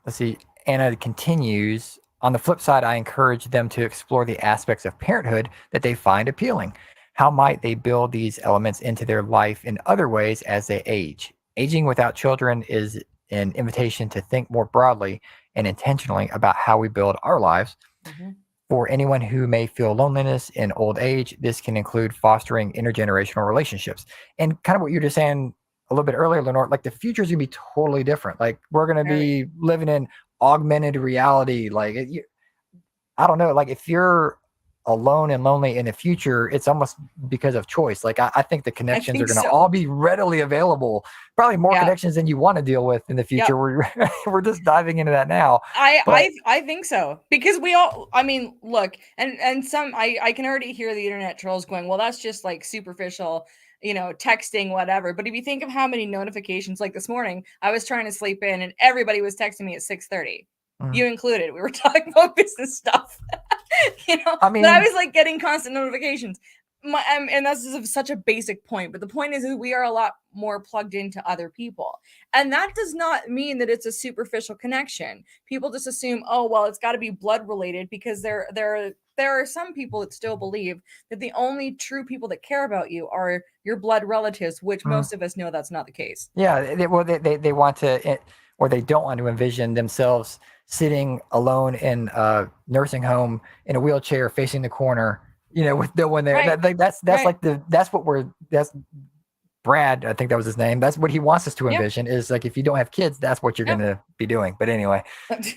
Let's see. Anna continues. On the flip side, I encourage them to explore the aspects of parenthood that they find appealing. How might they build these elements into their life in other ways as they age? Aging without children is an invitation to think more broadly and intentionally about how we build our lives. Mhm. For anyone who may feel loneliness in old age, this can include fostering intergenerational relationships. And kind of what you were just saying a little bit earlier, Lenore, like the future is going to be totally different. Like we're going to Very. be living in augmented reality. Like I don't know, like if you're alone and lonely in the future, it's almost because of choice. Like I think the I connections are think going to so. all be readily available. Probably more Yeah. connections than you want to deal with in the future. Yep. We're just diving into that now. I But I I think so because we all. I mean, look, and some. I can already hear the internet trolls going, well, that's just like superficial, texting, whatever. But if you think of how many notifications, like this morning, I was trying to sleep in, and everybody was texting me at 6:30. mm, You included. We were talking about business stuff. I But I mean, was like getting constant notifications. And that's just such a basic point. But the point is we are a lot more plugged into other people. And that does not mean that it's a superficial connection. People just assume, oh, well, it's got to be blood related because there are some people that still believe that the only true people that care about you are your blood relatives, which mm, most of us know that's not the case. yeah, they want to, or they don't want to envision themselves sitting alone in a nursing home in a wheelchair facing the corner, with no one there. Right. That's Right. like that's Brad, I think that was his name. That's what he wants us to Yep. envision is like if you don't have kids, that's what you're Yep. going to be doing. But anyway,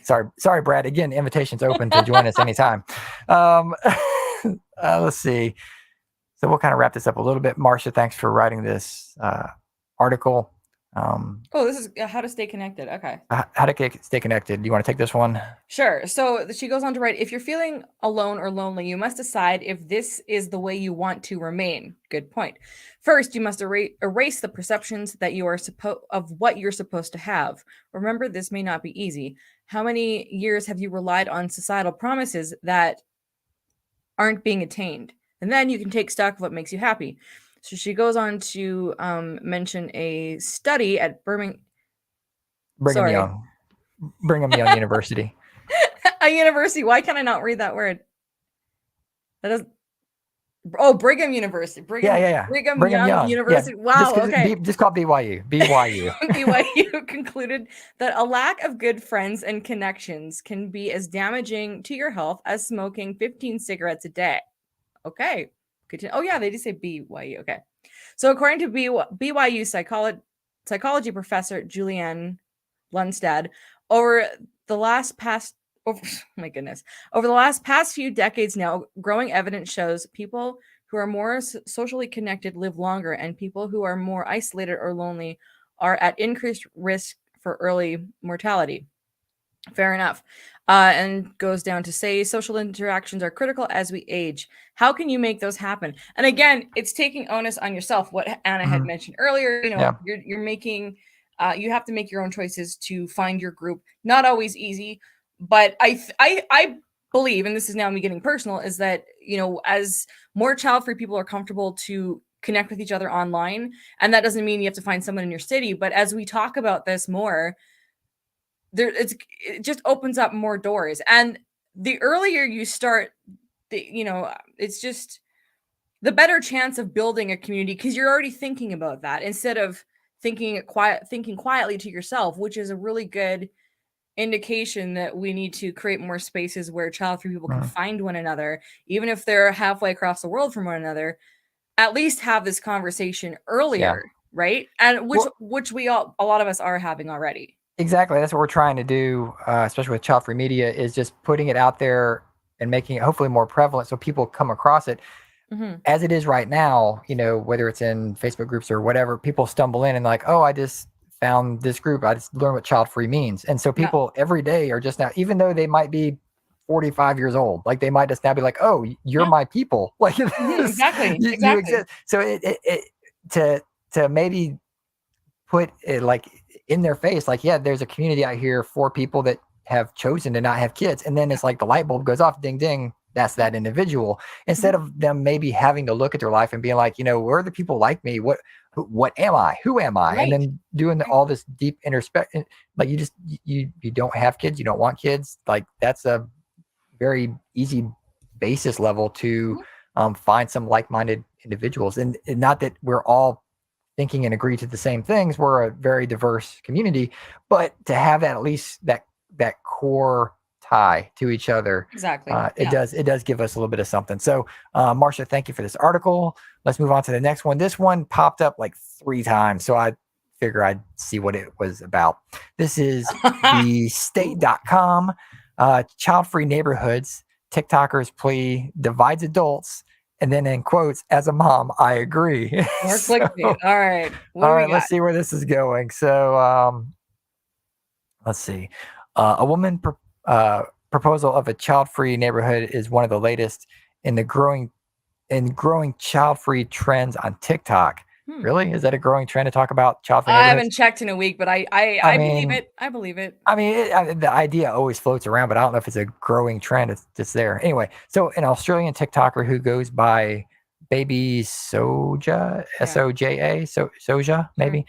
sorry, Brad. Again, invitation's open to join us anytime. Um, let's see. So we'll kind of wrap this up a little bit. Marcia, thanks for writing this article. Oh, this is how to stay connected. Okay. How to stay connected. Do you want to take this one? Sure. So she goes on to write, if you're feeling alone or lonely, you must decide if this is the way you want to remain. Good point. First, you must erase the perceptions that you are of what you're supposed to have. Remember, this may not be easy. How many years have you relied on societal promises that aren't being attained? And then you can take stock of what makes you happy. So she goes on to mention a study at Birmingham. Brigham Sorry, Young. Brigham Young University. a university. Why can I not read that word? That does. Oh, Brigham University. Yeah. Brigham Brigham Young Young. Yeah. University. Wow, okay. Just call it BYU. BYU. BYU concluded that a lack of good friends and connections can be as damaging to your health as smoking 15 cigarettes a day. Okay. Oh, yeah, they did say BYU. Okay. So, according to BYU psychology professor Julianne Lundstad, over the last past over, oh my goodness, over the last past few decades now, growing evidence shows people who are more socially connected live longer, and people who are more isolated or lonely are at increased risk for early mortality. Fair enough. And goes down to say social interactions are critical as we age. How can you make those happen? And again, it's taking onus on yourself. What Anna had Mhm. mentioned earlier, Yeah. you're making, you have to make your own choices to find your group. Not always easy, but I believe, and this is now me getting personal, is that as more child-free people are comfortable to connect with each other online, and that doesn't mean you have to find someone in your city, but as we talk about this more, it just opens up more doors, and the earlier you start, it's just the better chance of building a community because you're already thinking about that instead of thinking quietly to yourself, which is a really good indication that we need to create more spaces where child-free people can Mhm. find one another, even if they're halfway across the world from one another. At least have this conversation Yeah. earlier, right? And which Well, which we all a lot of us are having already. exactly. That's what we're trying to do, especially with Childfree Media, is just putting it out there and making it hopefully more prevalent so people come across it. Hmm. As it is right now, whether it's in Facebook groups or whatever, people stumble in and like, oh, I just found this group. I just learned what Childfree means. And so Yeah. people every day are just now, even though they might be 45 years old, like they might just now be like, oh, you're Yeah. my people. Like Mhm, this, exactly, you exactly. exist. So to maybe put it like in their face, like, yeah, there's a community out here for people that have chosen to not have kids. And then it's like the light bulb goes off, ding, ding. that's that individual, instead of them maybe having to look at their life and being like, where are the people like me? What am I? Who am I? And Right. then doing all this deep introspection. Like, you don't have kids, you don't want kids. Like, that's a very easy basis level to Mhm. find some like-minded individuals, and not that we're all thinking and agree to the same things. We're a very diverse community, but to have that, at least that core tie to each other, Exactly. it Yeah. does give us a little bit of something. So, Marcia, thank you for this article. Let's move on to the next one. This one popped up like 3 times, so I figure I'd see what it was about. This is the state.com. Child-free neighborhoods, TikTokers plea divides adults, and then in quotes, as a mom, I agree. More So, clickbait. All right. What all do we right, got? let's see where this is going. So, let's see. A woman proposal of a child-free neighborhood is one of the latest in the growing child-free trends on TikTok. Hmm. Really? Is that a growing trend to talk about child-free I neighborhoods? haven't checked in a week, but I I I believe mean, it. I believe it. the idea always floats around, but I don't know if it's a growing trend. It's just there. Anyway, so an Australian TikToker who goes by Baby Soja, Yeah. Soja, Soja, Sure. maybe,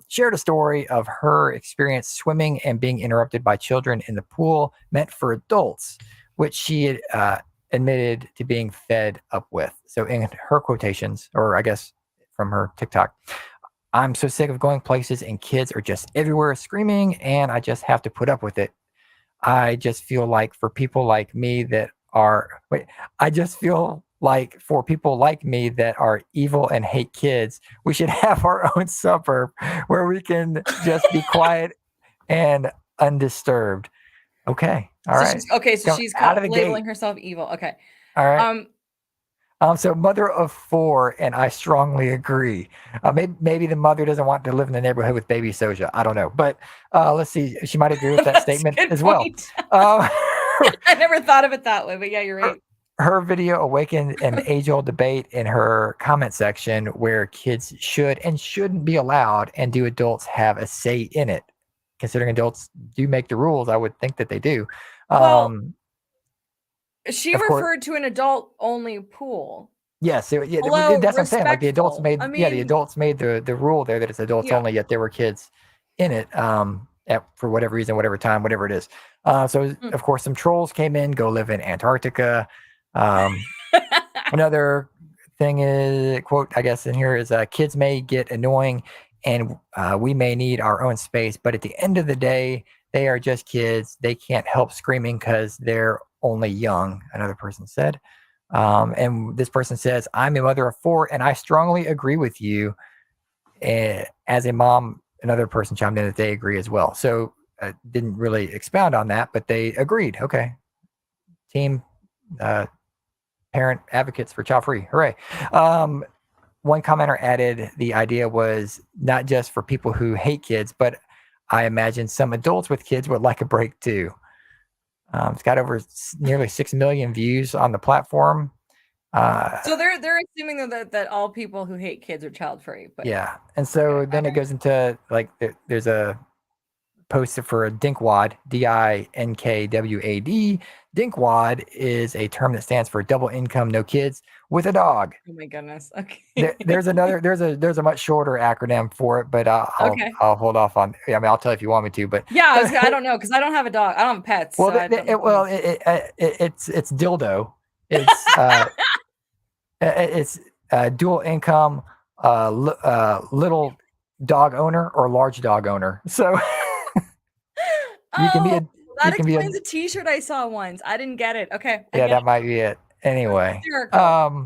shared a story of her experience swimming and being interrupted by children in the pool meant for adults, which she had admitted to being fed up with. So, in her quotations, or I guess from her TikTok, I'm so sick of going places and kids are just everywhere screaming, and I just have to put up with it. I just feel like for people like me that are, wait, I just feel like for people like me that are evil and hate kids, we should have our own suburb where we can just be quiet and undisturbed. Okay. All So right. she's okay. So Come she's out of the gate. labeling herself evil. Okay. All right. Um. So mother of 4, and I strongly agree. Maybe the mother doesn't want to live in the neighborhood with baby Soja. I don't know, but let's see. She might agree with that That's statement a good as well. point. Uh, I never thought of it that way, but yeah, you're her, right. her video awakened an age-old debate in her comment section where kids should and shouldn't be allowed, and do adults have a say in it? Considering adults do make the rules, I would think that they do. Well, Um, she of course, referred to an adult-only pool. yes, yeah, Hello, that's what I'm saying. Like, respectful. I the mean, adults made the rule there that it's adults yeah. only, yet there were kids in it, for whatever reason, whatever time, whatever it is. So Mm. of course some trolls came in, go live in Antarctica. Um, Another thing is, quote, I guess in here is, kids may get annoying, and we may need our own space, but at the end of the day, they are just kids. They can't help screaming because they're only young, another person said. And this person says, I'm a mother of 4, and I strongly agree with you. As a mom, another person chimed in that they agree as well. So didn't really expound on that, but they agreed. Okay. Team uh, parent advocates for child free. Hooray. One commenter added the idea was not just for people who hate kids, but I imagine some adults with kids would like a break too. It's got over nearly 6 million views on the platform. So they're assuming that all people who hate kids are child free, but Yeah. And okay, so all then it right. goes into like, there's a posted for a dinkwad, DINKWAD. Dinkwad is a term that stands for double income, no kids with a dog. Oh my goodness. Okay. There's a much shorter acronym for it, but Okay. I'll hold off on. I mean, I'll tell you if you want me to, but Yeah, I don't know because I don't have a dog. I don't have pets, well, so I don't know. it's dildo. It's it's dual income, little dog owner or large dog owner. So you can be Oh, a that you can be a explains a T-shirt I saw once. I didn't get it. Okay, I yeah, get that it. might be it. That's Anyway, hysterical.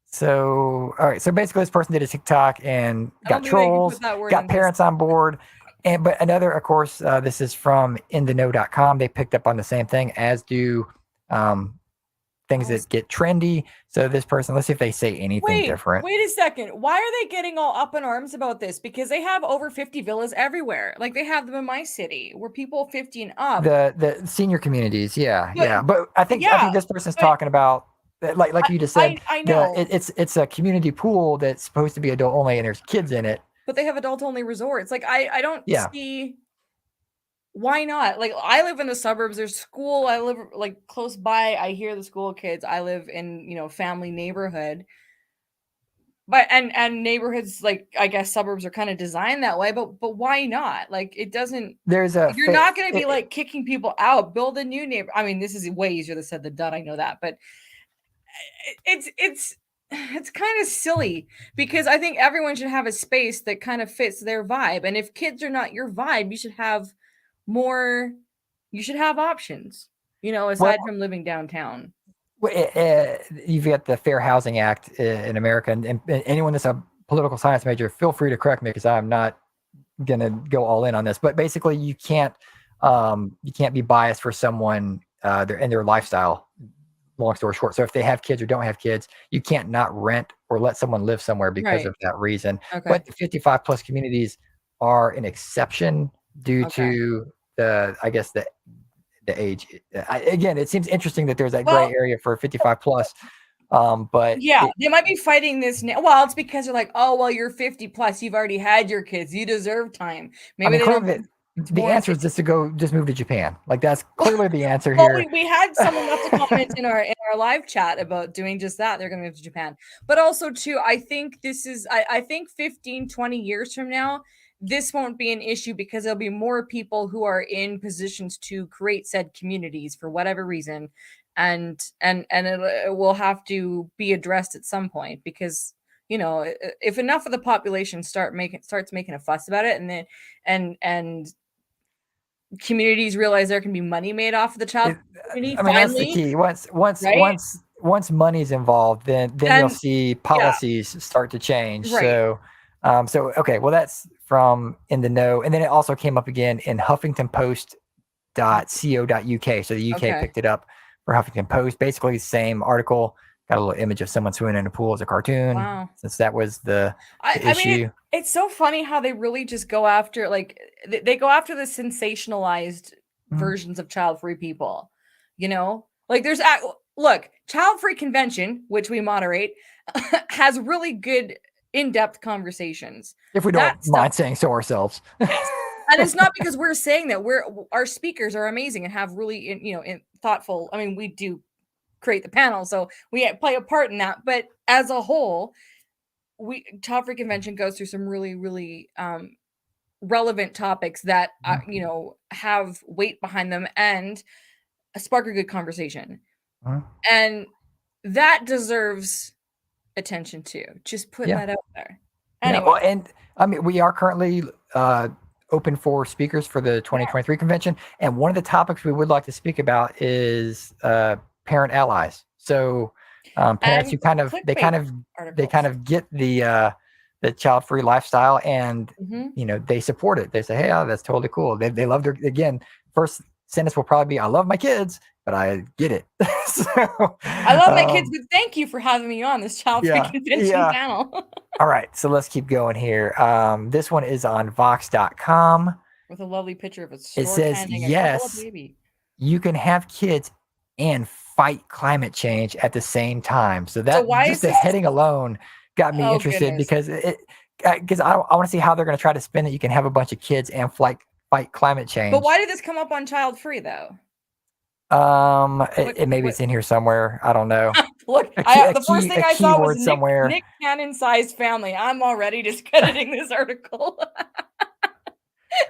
so all right, so basically this person did a TikTok and I got don't think they can put trolls, that word got into. parents on board, and but another, of course, this is from intheknow.com. They picked up on the same thing, as do things Oh, that get trendy. So this person, let's see if they say anything different. wait a second. Why are they getting all up in arms about this? Because they have over 50 villas everywhere. Like they have them in my city where people 50 and up. The senior communities, yeah, But yeah. But I think yeah, this person's but talking about, like you just said, I know. it's a community pool that's supposed to be adult only, and there's kids in it. But they have adult only resorts. Like I don't Yeah. see why not? Like, I live in the suburbs. There's school. I live like close by. I hear the school kids. I live in, family neighborhood. But and neighborhoods, like, I guess suburbs are kind of designed that way, but why not? Like, it doesn't There's a you're not going to be like kicking people out. Build a new neighbor. I mean, this is way easier said than done. I know that, but it's kind of silly because I think everyone should have a space that kind of fits their vibe. And if kids are not your vibe, more you should have options, aside from living downtown. You've got the Fair Housing Act in America, and anyone that's a political science major, feel free to correct me because I'm not going to go all in on this. But basically, you can't be biased for someone their lifestyle. Long story short, so if they have kids or don't have kids, you can't not rent or let someone live somewhere because of that reason. Okay. But the 55 plus communities are an exception due to the age. Again, it seems interesting that there's that gray area for 55 plus. But they might be fighting this now. Well, it's because they're like, oh, well, you're 50 plus, you've already had your kids, you deserve time. Maybe they don't. The answer is just move to Japan. Like, that's clearly the answer here. We had someone left a comment in our live chat about doing just that. They're going to move to Japan. But also too, I think I think 15, 20 years from now, this won't be an issue because there'll be more people who are in positions to create said communities for whatever reason. And it will have to be addressed at some point because, if enough of the population starts making a fuss about it, and then and communities realize there can be money made off of the child community. I mean, that's the key. Once money's involved, then you'll see policies start to change. Right. So okay, well, that's from In the Know, and then it also came up again in HuffingtonPost.co.uk. So the UK picked it up for Huffington Post. Basically, the same article. Got a little image of someone swimming in a pool as a cartoon. Wow. Since that was the issue. I mean, it's so funny how they really just go after, like, they go after the sensationalized versions of child-free people. Like, look, Child-Free Convention, which we moderate, has really good in-depth conversations. If we don't mind saying so ourselves. And it's not because we're saying that. Our speakers are amazing and have really, thoughtful. I mean, we do create the panel, so we play a part in that. But as a whole, Child-Free Convention goes through some really, really relevant topics that have weight behind them and spark a good conversation. And that deserves attention too. Just put that out there. Anyway. Well, and I mean, we are currently open for speakers for the 2023 convention, and one of the topics we would like to speak about is parent allies. So parents who kind of get the child-free lifestyle, and they support it. They say, hey, that's totally cool. They love their, again, first sentence will probably be, I love my kids, but I get it. I love my kids, but thank you for having me on this Child-Free Convention panel. All right, so let's keep going here. This one is on Vox.com. With a lovely picture of a stork. It says, yes, you can have kids and fight climate change at the same time. So that just the heading alone got me interested because I want to see how they're going to try to spin it. You can have a bunch of kids and fight climate change. But why did this come up on Child-Free though? Maybe it's in here somewhere. I don't know. Look, the first thing I saw was Nick Cannon-sized family. I'm already discrediting this article.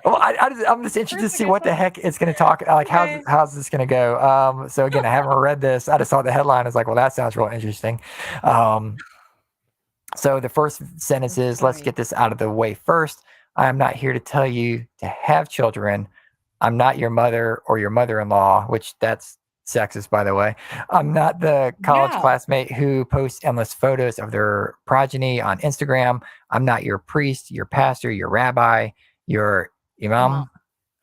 Well, I'm just interested to see what the heck it's going to talk like. How's this going to go? So again, I haven't read this. I just saw the headline. I was like, well, that sounds real interesting. So the first sentence is, let's get this out of the way first. I am not here to tell you to have children. I'm not your mother or your mother-in-law, which that's sexist, by the way. I'm not the college classmate who posts endless photos of their progeny on Instagram. I'm not your priest, your pastor, your rabbi, your imam.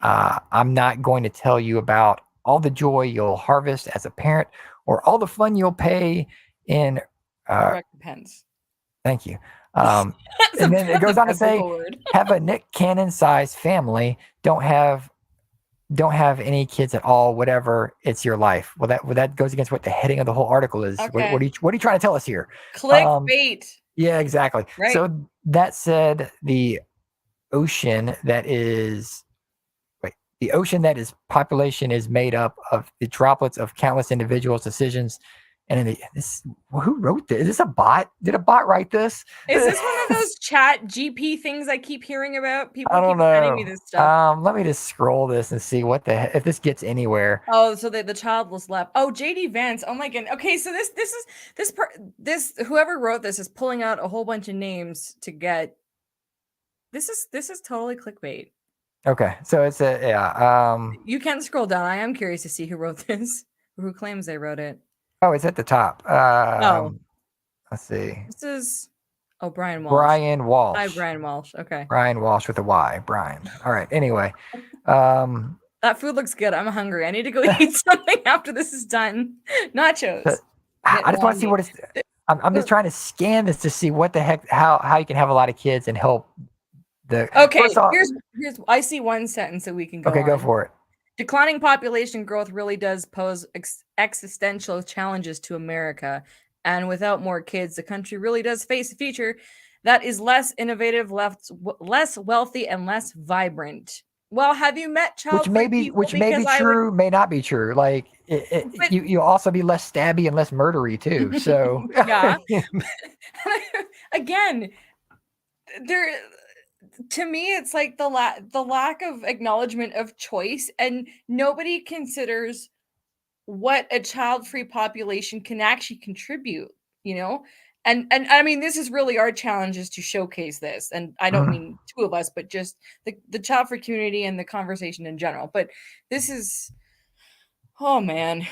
I'm not going to tell you about all the joy you'll harvest as a parent or all the fun you'll pay in recompense. Thank you. And then it goes on to say, have a Nick Cannon-sized family. Don't have any kids at all. Whatever, it's your life. Well, that goes against what the heading of the whole article is. Okay. What are you trying to tell us here? Clickbait. Yeah, exactly. Right. So that said, the ocean that is The ocean that is population is made up of the droplets of countless individuals' decisions. And in who wrote this? Is this a bot? Did a bot write this? Is this one of those chat GP things I keep hearing about? People I don't keep sending me know. this stuff. Let me just scroll this and see what the heck, if this gets anywhere. Oh, so the childless left. Oh, JD Vance. Oh my god. Okay, so this whoever wrote this is pulling out a whole bunch of names to get. This is totally clickbait. Okay, so it's You can't scroll down. I am curious to see who wrote this, or who claims they wrote it. oh, it's at the top. Oh, Let's see. this is Brian Walsh. Brian Walsh. Hi, Brian Walsh. Okay. Brian Walsh with a Y. Brian. All right. Anyway, that food looks good. I'm hungry. I need to go eat something after this is done. Nachos. I just want to see what it's. I'm just trying to scan this to see what the heck, how you can have a lot of kids and help the. Okay, first off, here's I see one sentence that we can go. Okay, on. go for it. Declining population growth really does pose existential challenges to America, and without more kids, the country really does face a future that is less innovative, less wealthy, and less vibrant. Well, have you met child-free people? Which may be true, may not be true. Like you also be less stabby and less murdery too. So yeah. Again, there. To me, it's like the lack of acknowledgement of choice, and nobody considers what a child-free population can actually contribute. You know, and I mean, this is really our challenge, is to showcase this. And I don't mean two of us, but just the child-free community and the conversation in general. But this is, oh man.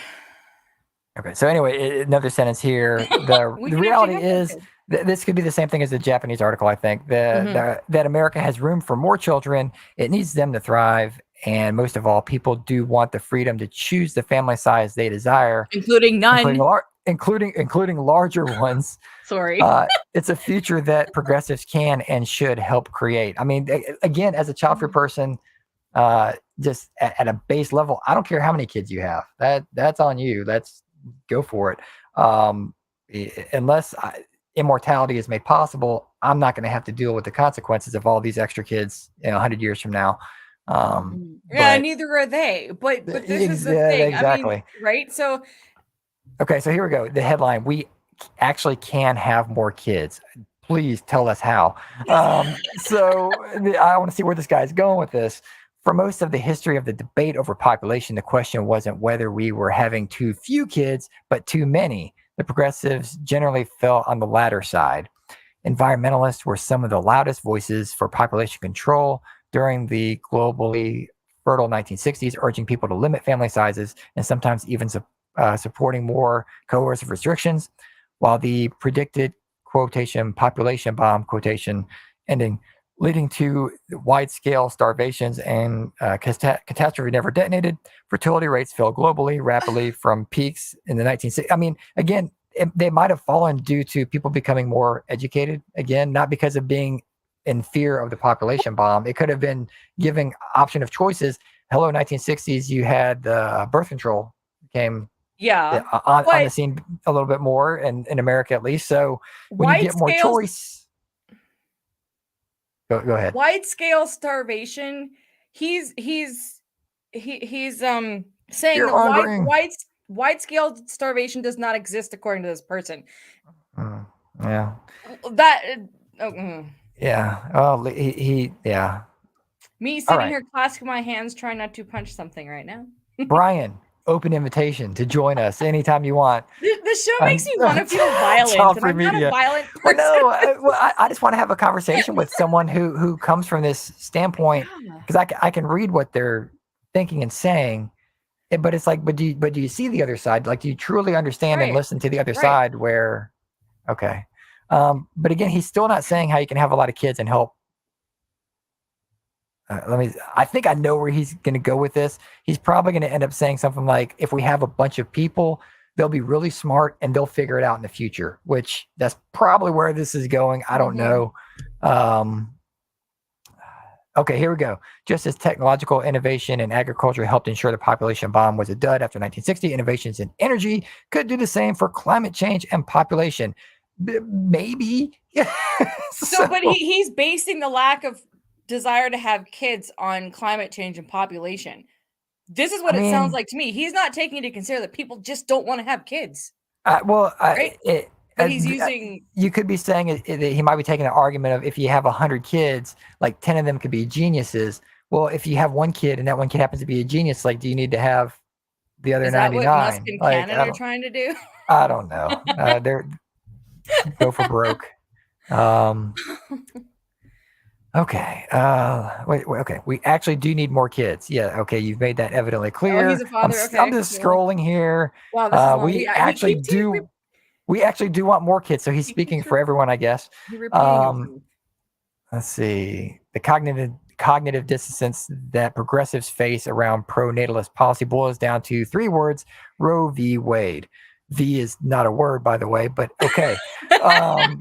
Okay, so anyway, another sentence here. The reality is this could be the same thing as the Japanese article, I think, that America has room for more children. It needs them to thrive. And most of all, people do want the freedom to choose the family size they desire. Including none. Including larger ones. Sorry. It's a future that progressives can and should help create. I mean, again, as a child-free person, just at a base level, I don't care how many kids you have. That's on you. Go for it. Unless immortality is made possible, I'm not going to have to deal with the consequences of all these extra kids 100 years from now. Yeah, neither are they. But this is the thing. Exactly. I mean, right? So. Okay, so here we go. The headline: we actually can have more kids. Please tell us how. So I want to see where this guy's going with this. For most of the history of the debate over population, the question wasn't whether we were having too few kids, but too many. The progressives generally fell on the latter side. Environmentalists were some of the loudest voices for population control during the globally fertile 1960s, urging people to limit family sizes and sometimes even supporting more coercive restrictions, while the predicted quotation population bomb quotation ending leading to wide-scale starvations and catastrophe never detonated. Fertility rates fell globally rapidly from peaks in the 1960s. I mean, again, they might have fallen due to people becoming more educated. Again, not because of being in fear of the population bomb. It could have been giving option of choices. Hello, 1960s, you had birth control came on the scene a little bit more, and in America at least. So when you get more choice. Go ahead. Wide scale starvation. He's saying that wide scale starvation does not exist according to this person. Yeah. Yeah. Oh, yeah. Me sitting here clasping my hands, trying not to punch something right now. Brian, open invitation to join us anytime you want. The show makes me want to feel violent, and I'm not a violent person. I just want to have a conversation with someone who comes from this standpoint, because I can read what they're thinking and saying, but it's like, but do you see the other side? Like, do you truly understand and listen to the other side? Where, okay, but again, he's still not saying how you can have a lot of kids and help. I think I know where he's going to go with this. He's probably going to end up saying something like, if we have a bunch of people, they'll be really smart and they'll figure it out in the future, which that's probably where this is going. I don't know. Okay, here we go. Just as technological innovation in agriculture helped ensure the population bomb was a dud after 1960, innovations in energy could do the same for climate change and population. Maybe. But he's basing the lack of desire to have kids on climate change and population. This is I what it sounds mean, like to me. He's not taking into consider that people just don't want to have kids, well, right? But he's using you could be saying that he might be taking the argument of if you have 100 kids, like 10 of them could be geniuses. Well, if you have one kid and that one kid happens to be a genius, like, do you need to have the other is that what Musk 99? and Like, Cannon are trying to do? I don't know. They're go for broke. Um, okay. Wait. Okay. We actually do need more kids. Yeah. Okay. You've made that evidently Oh, he's clear. a father. I'm Okay, just cool. scrolling here. Wow, this is long. We actually do. We actually do want more kids. So he's He speaking keeps for everyone, I guess. repeating Um, himself. let's see. The cognitive dissonance that progressives face around pro-natalist policy boils down to 3 words: Roe v. Wade. V is not a word, by the way, but okay. Um,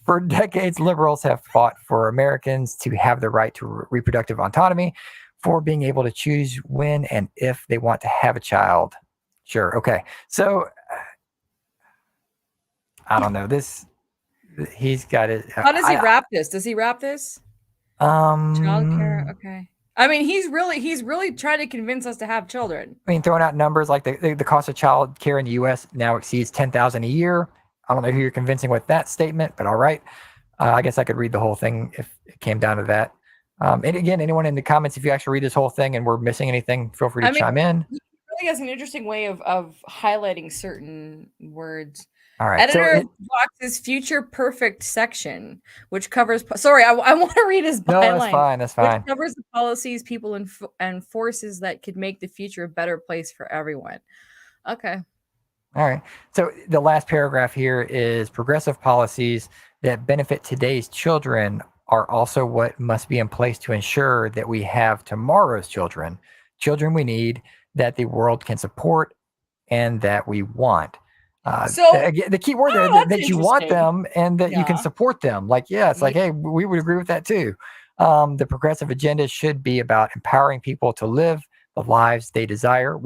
for decades, liberals have fought for Americans to have the right to reproductive autonomy, for being able to choose when and if they want to have a child. Sure. Okay. So I don't know. He's got it. How does he wrap this? Does he wrap this? Childcare. Um, Okay. I mean, he's really trying to convince us to have children. I mean, throwing out numbers like the cost of child care in the U.S. now exceeds $10,000 a year. I don't know who you're convincing with that statement, but all right. I guess I could read the whole thing if it came down to that. And again, anyone in the comments, if you actually read this whole thing and we're missing anything, feel free to chime in. He really has an interesting way of highlighting certain words. All right. Editor of Vox's Future Perfect section, which covers. Sorry, I want to read his byline. No, that's fine. That's fine. Which covers the policies, people, and forces that could make the future a better place for everyone. Okay. All right. So the last paragraph here is progressive policies that benefit today's children are also what must be in place to ensure that we have tomorrow's children, children we need, that the world can support, and that we want. So again, the key word there that you want them and that you can support them. Like, yeah, it's like, hey, we would agree with that too. The progressive agenda should be about empowering people to live the lives they desire.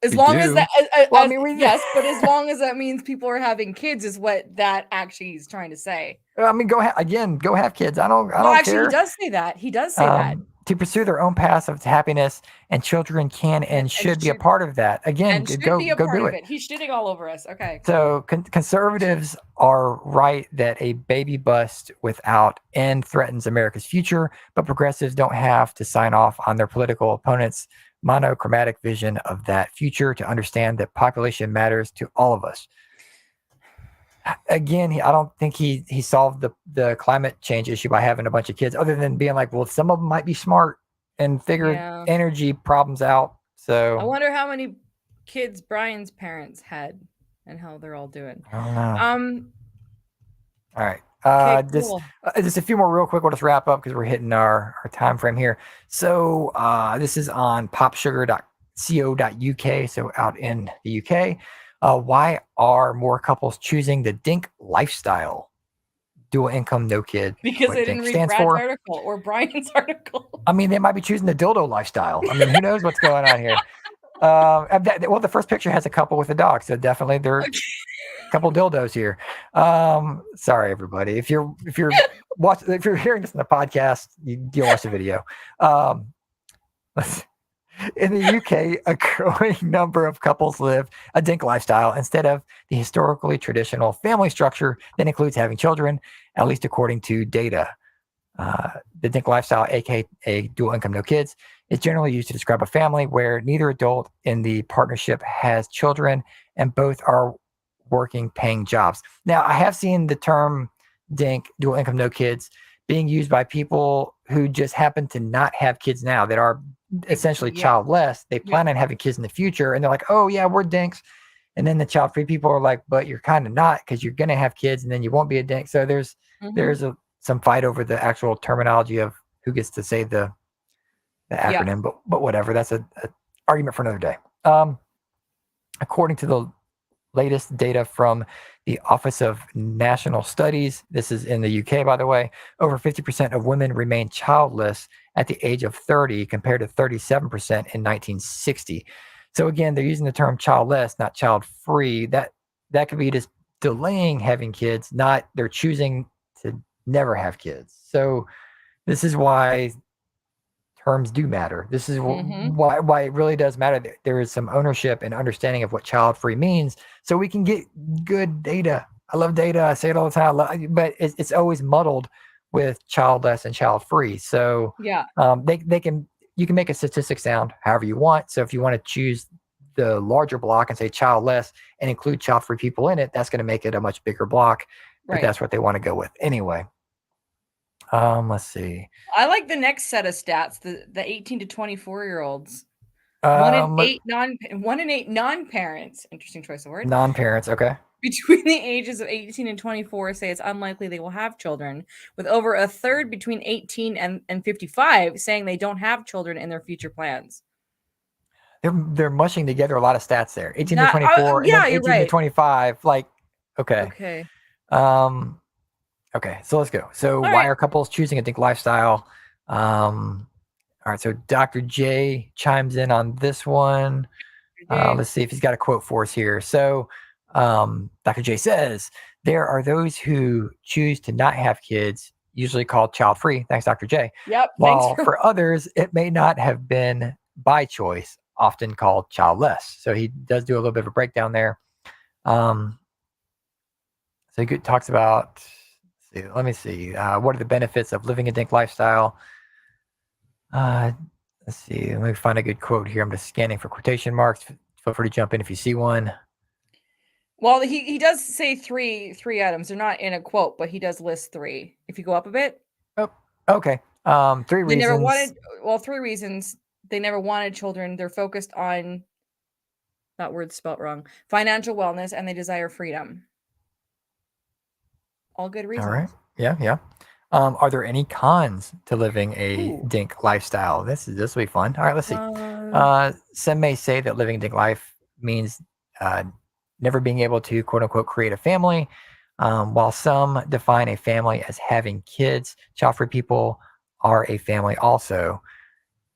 As long as that, well, I mean, yes, but as long as that means people are having kids, is what that actually is trying to say. I mean, go have kids. I don't care. He does say that. He does say that. To pursue their own paths of happiness, and children can and should be a part of that. Again, go do it. He's shitting all over us. Okay. So conservatives are right that a baby bust without end threatens America's future, but progressives don't have to sign off on their political opponents' monochromatic vision of that future to understand that population matters to all of us. Again, I don't think he solved the climate change issue by having a bunch of kids, other than being like, well, some of them might be smart and figure energy problems out. So I wonder how many kids Brian's parents had and how they're all doing. I don't know. All right. Cool. Just a few more real quick. We'll just wrap up because we're hitting our time frame here. So this is on popsugar.co.uk. So out in the UK. Why are more couples choosing the DINK lifestyle? Dual income, no kid. Because they didn't read Brad's article or Brian's article. I mean, they might be choosing the dildo lifestyle. I mean, who knows what's going on here? Well, the first picture has a couple with a dog, so definitely there are a couple dildos here. Sorry, everybody. If you're hearing this in the podcast, you'll watch the video. In the UK, a growing number of couples live a DINK lifestyle instead of the historically traditional family structure that includes having children, at least according to data. The DINK lifestyle, aka dual income, no kids, is generally used to describe a family where neither adult in the partnership has children and both are working, paying jobs. Now, I have seen the term DINK, dual income, no kids, being used by people who just happen to not have kids now, that are essentially childless. They plan on having kids in the future, and they're like, oh yeah, we're dinks. And then the child-free people are like, but you're kind of not, because you're going to have kids and then you won't be a dink. So there's some fight over the actual terminology of who gets to say the acronym, but whatever. That's a argument for another day. According to the latest data from the Office of National Studies, this is in the UK, by the way, over 50% of women remain childless at the age of 30 compared to 37% in 1960. So again, they're using the term childless, not child-free. That could be just delaying having kids, not they're choosing to never have kids. So This is why terms do matter. This is Mm-hmm. why it really does matter that there is some ownership and understanding of what child free means, so we can get good data. I love data. I say it all the time, but it's always muddled with childless and child free. So Yeah. they can you can make a statistic sound however you want. So if you want to choose the larger block and say childless and include child free people in it, that's going to make it a much bigger block. But Right. that's what they want to go with anyway. Let's see. I like the next set of stats, the 18 to 24-year-olds. Um, 1 in 8 non-parents, interesting choice of word, Non-parents, okay. between the ages of 18 and 24 say it's unlikely they will have children, with over a third between 18 and 55 saying they don't have children in their future plans. They're mushing together a lot of stats there. 18 to That 24 and then yeah, you're 18 to right. 25. Like, okay. Okay. Um, okay, so let's go. So All why right. are couples choosing a think lifestyle? All right, so Dr. J chimes in on this one. Let's see if he's got a quote for us here. So Dr. J says, there are those who choose to not have kids, usually called child free. Thanks, Dr. J. Yep. Thanks While for for others, it may not have been by choice, often called childless. So he does do a little bit of a breakdown there. Um, so he talks about, let me see, what are the benefits of living a DINK lifestyle? Let's see, let me find a good quote here. I'm just scanning for quotation marks. Feel free to jump in if you see one. Well, he does say three items. They're not in a quote, but he does list three. If you go up a bit. Oh, okay. Three They never reasons. wanted, well, three reasons. They never wanted children. They're focused on, that word's spelt wrong, financial wellness, and they desire freedom. All good All right. reasons. Yeah, yeah. Are there any cons to living a Ooh. DINK lifestyle? This will be fun. All right, let's see. Some may say that living a DINK life means never being able to quote unquote create a family. While some define a family as having kids, child-free people are a family also.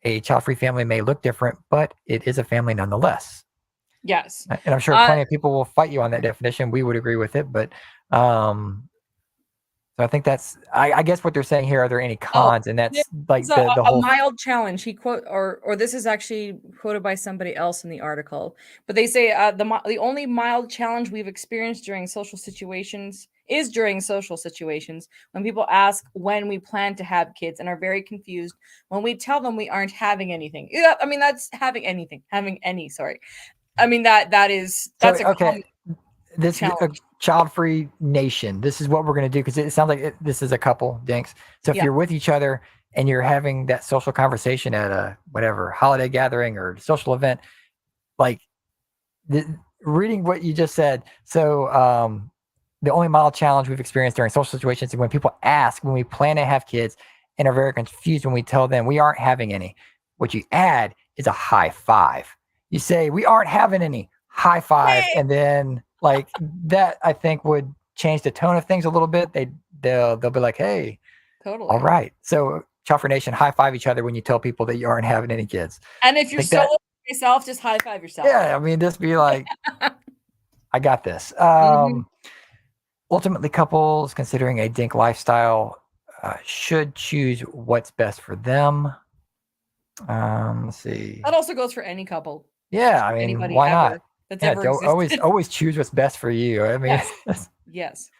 A child-free family may look different, but it is a family nonetheless. Yes. And I'm sure plenty of people will fight you on that definition. We would agree with it, but so I think that's, I guess what they're saying here, are there any Oh, cons? And this that's is like the a whole, mild challenge. He quote, or this is actually quoted by somebody else in the article, but they say the only mild challenge we've experienced during social situations is during social situations when people ask when we plan to have kids and are very confused when we tell them we aren't having anything. Yeah, I mean that's having any. Sorry, I mean so, that's a okay, common this is a challenge. child-free nation. This is what we're going to do because it sounds like this is a couple, Dinks. So if Yeah, you're with each other and you're having that social conversation at a whatever holiday gathering or social event, like reading what you just said. So the only mild challenge we've experienced during social situations is when people ask when we plan to have kids and are very confused when we tell them we aren't having any. What you add is a high five. You say we aren't having any, high five, and then like that I think would change the tone of things a little bit. They'll be like, hey, all totally. right. So Chopper Nation, high five each other when you tell people that you aren't having any kids. And if I you're think that, solo yourself, just high five yourself. yeah, I mean, just be like, I got this. Hmm. Ultimately, couples considering a DINK lifestyle should choose what's best for them. Let's see. That also goes for any couple, Yeah, I mean, anybody why not? ever that's Yeah, ever don't existed. always choose what's best for you. I mean, Yes. Yes.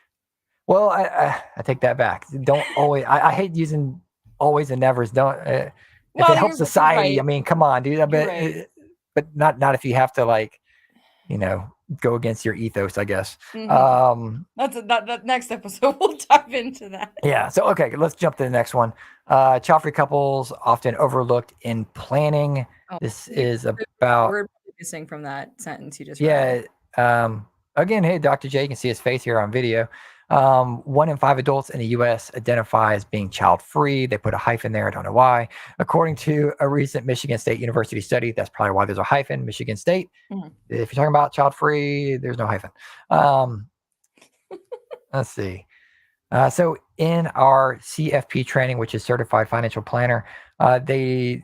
well, I take that back. Don't always. I hate using always and nevers. Don't. If it Well, helps you're society, right. I mean, come on, dude. You're right. But not if you have to like, you know, go against your ethos, I guess. Mhm. That next episode, we'll dive into that. Yeah. So, okay, let's jump to the next one. Child-free couples often overlooked in planning. Oh, This here's is the about, word missing from that sentence you just read. yeah. Again, hey, Dr. J, you can see his face here on video. 1 in 5 adults in the U.S. identify as being child-free. They put a hyphen there. I don't know why. According to a recent Michigan State University study, that's probably why there's a hyphen, Michigan State. Mhm. If you're talking about child-free, there's no hyphen. Let's see. So in our CFP training, which is Certified Financial Planner, they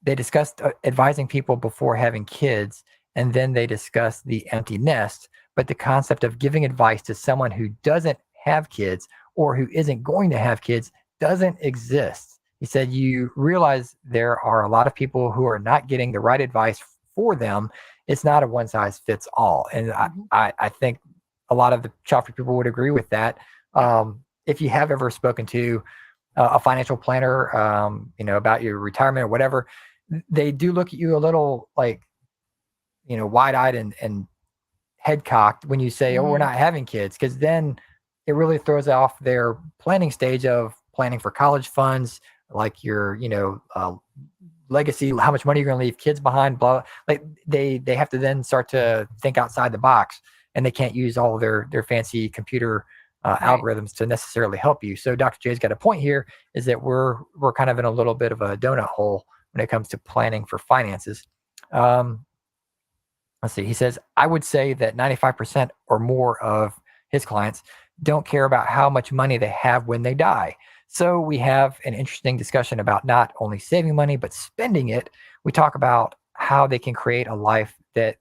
discussed advising people before having kids, and then they discussed the empty nest. But the concept of giving advice to someone who doesn't have kids or who isn't going to have kids doesn't exist. He said, you realize there are a lot of people who are not getting the right advice for them. It's not a one size fits all. And Mhm. I think a lot of the Childfree people would agree with that. Yeah. If you have ever spoken to a financial planner, about your retirement or whatever, they do look at you a little like, wide eyed and head cocked when you say, "Oh, we're Mhm. not having kids," because then it really throws off their planning stage of planning for college funds, like your, legacy, how much money you're going to leave kids behind. Blah. Like they have to then start to think outside the box, and they can't use all their fancy computer Right. algorithms to necessarily help you. So Dr. J's got a point here, is that we're kind of in a little bit of a donut hole when it comes to planning for finances. Um, let's see. He says, I would say that 95% or more of his clients don't care about how much money they have when they die. So we have an interesting discussion about not only saving money, but spending it. We talk about how they can create a life that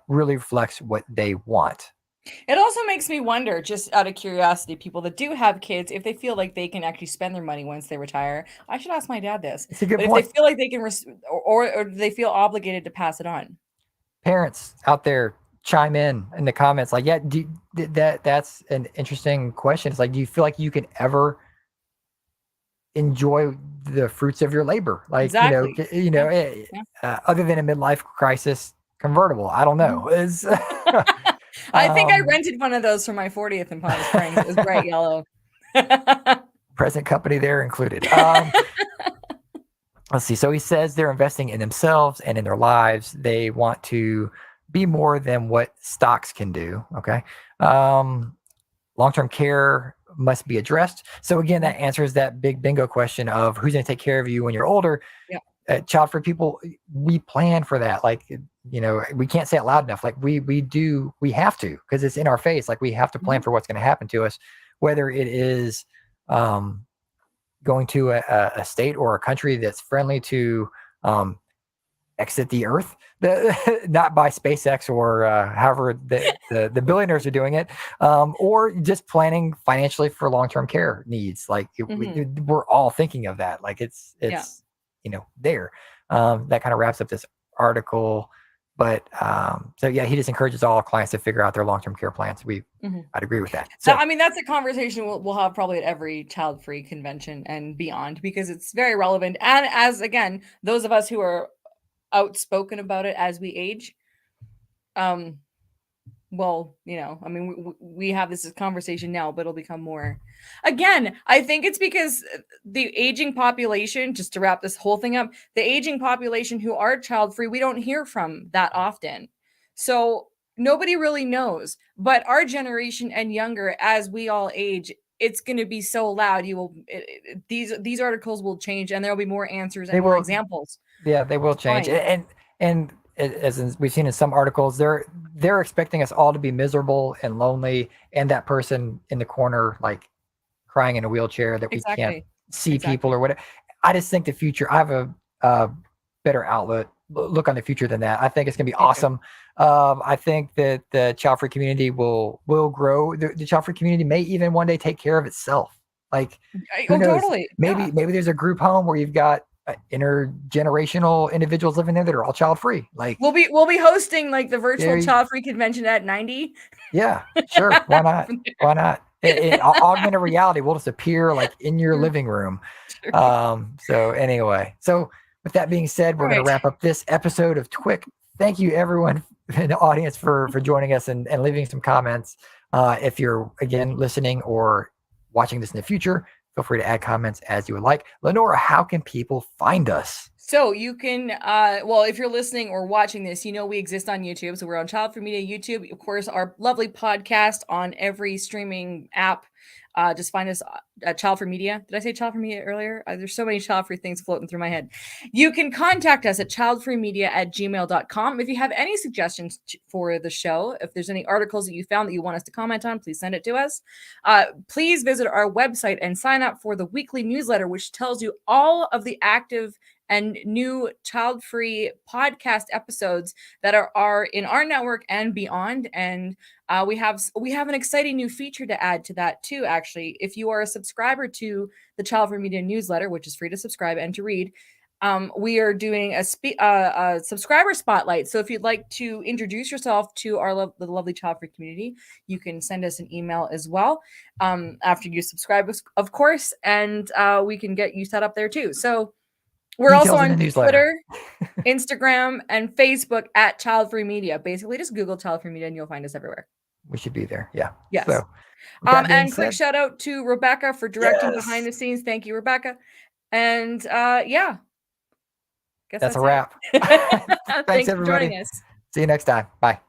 really reflects what they want. It also makes me wonder, just out of curiosity, people that do have kids, if they feel like they can actually spend their money once they retire. I should ask my dad this, It's a good but if they point. feel like they can, or do they feel obligated to pass it on? Parents out there, chime in the comments. Like, yeah, that's an interesting question. It's like, do you feel like you can ever enjoy the fruits of your labor, like, Exactly. Yeah. Yeah. other than a midlife crisis convertible? I don't Mhm. know. Is I think I um, rented one of those for my 40th in Palm Springs. It was bright yellow. present company there included. Let's see. So he says they're investing in themselves and in their lives. They want to be more than what stocks can do. Okay. Um, long-term care must be addressed. So again, Mhm. that answers that big bingo question of who's going to take care of you when you're older. Yeah. Child-free people, we plan for that. Like, we can't say it loud enough. Like we have to, because it's in our face. Like we have to plan Mhm. for what's going to happen to us, whether it is um, going to a state or a country that's friendly to um, exit the earth, not by SpaceX or however the billionaires are doing it, or just planning financially for long-term care needs. Like Mhm. we're all thinking of that. Like Yeah. it's there. That kind of wraps up this article. But so yeah, he just encourages all clients to figure out their long-term care plans. Mhm. I'd agree with that. So I mean, that's a conversation we'll have probably at every child-free convention and beyond, because it's very relevant. And as, again, those of us who are outspoken about it as we age, um, well, I mean, we have this conversation now, but it'll become more. Again, I think it's because the aging population, just to wrap this whole thing up, the aging population who are child free, we don't hear from that often. So nobody really knows. But our generation and younger, as we all age, it's going to be so loud. These articles will change, and there'll be more answers they and more will. examples Yeah, they will to change. find. As we've seen in some articles, they're expecting us all to be miserable and lonely, and that person in the corner, like crying in a wheelchair, that we can't Exactly. see people Exactly. or whatever. I just think the future. I have a better look on the future than that. I think it's going to be Me too. awesome. I think that the child free community will grow. The child free community may even one day take care of itself. Like, who Oh, knows? totally. Yeah. Maybe there's a group home where you've got intergenerational individuals living there that are all child free. Like, We'll be hosting like the virtual there, child free convention at 90. yeah, sure, why not? From there. Why not? Augmented reality will just appear like in your Sure, living room. sure. So anyway, so with that being said, All we're going to right. wrap up this episode of Twic. Thank you everyone in the audience for joining us and leaving some comments. If you're again listening or watching this in the future, feel free to add comments as you would like. LeNora, how can people find us? So you can, well, if you're listening or watching this, we exist on YouTube. So we're on Childfree Media YouTube. Of course, our lovely podcast on every streaming app. Just find us at Childfree Media. Did I say Childfree Media earlier? There's so many Childfree things floating through my head. You can contact us at childfreemedia@gmail.com. If you have any suggestions for the show, if there's any articles that you found that you want us to comment on, please send it to us. Please visit our website and sign up for the weekly newsletter, which tells you all of the active and new child-free podcast episodes that are in our network and beyond. And we have an exciting new feature to add to that too. Actually, if you are a subscriber to the Childfree Media newsletter, which is free to subscribe and to read, we are doing a subscriber spotlight. So if you'd like to introduce yourself to the lovely Childfree community, you can send us an email as well after you subscribe, of course, and we can get you set up there too. So we're Details also in the on newsletter. Twitter, Instagram, and Facebook at Childfree Media. Basically, just Google Childfree Media and you'll find us everywhere. We should be there. Yeah. Yes. So, with that being and quick said, shout out to Rebecca for directing yes, behind the scenes. Thank you, Rebecca. And yeah. Guess that's a it. wrap. Thanks Thanks, for everybody. joining us. See you next time. Bye.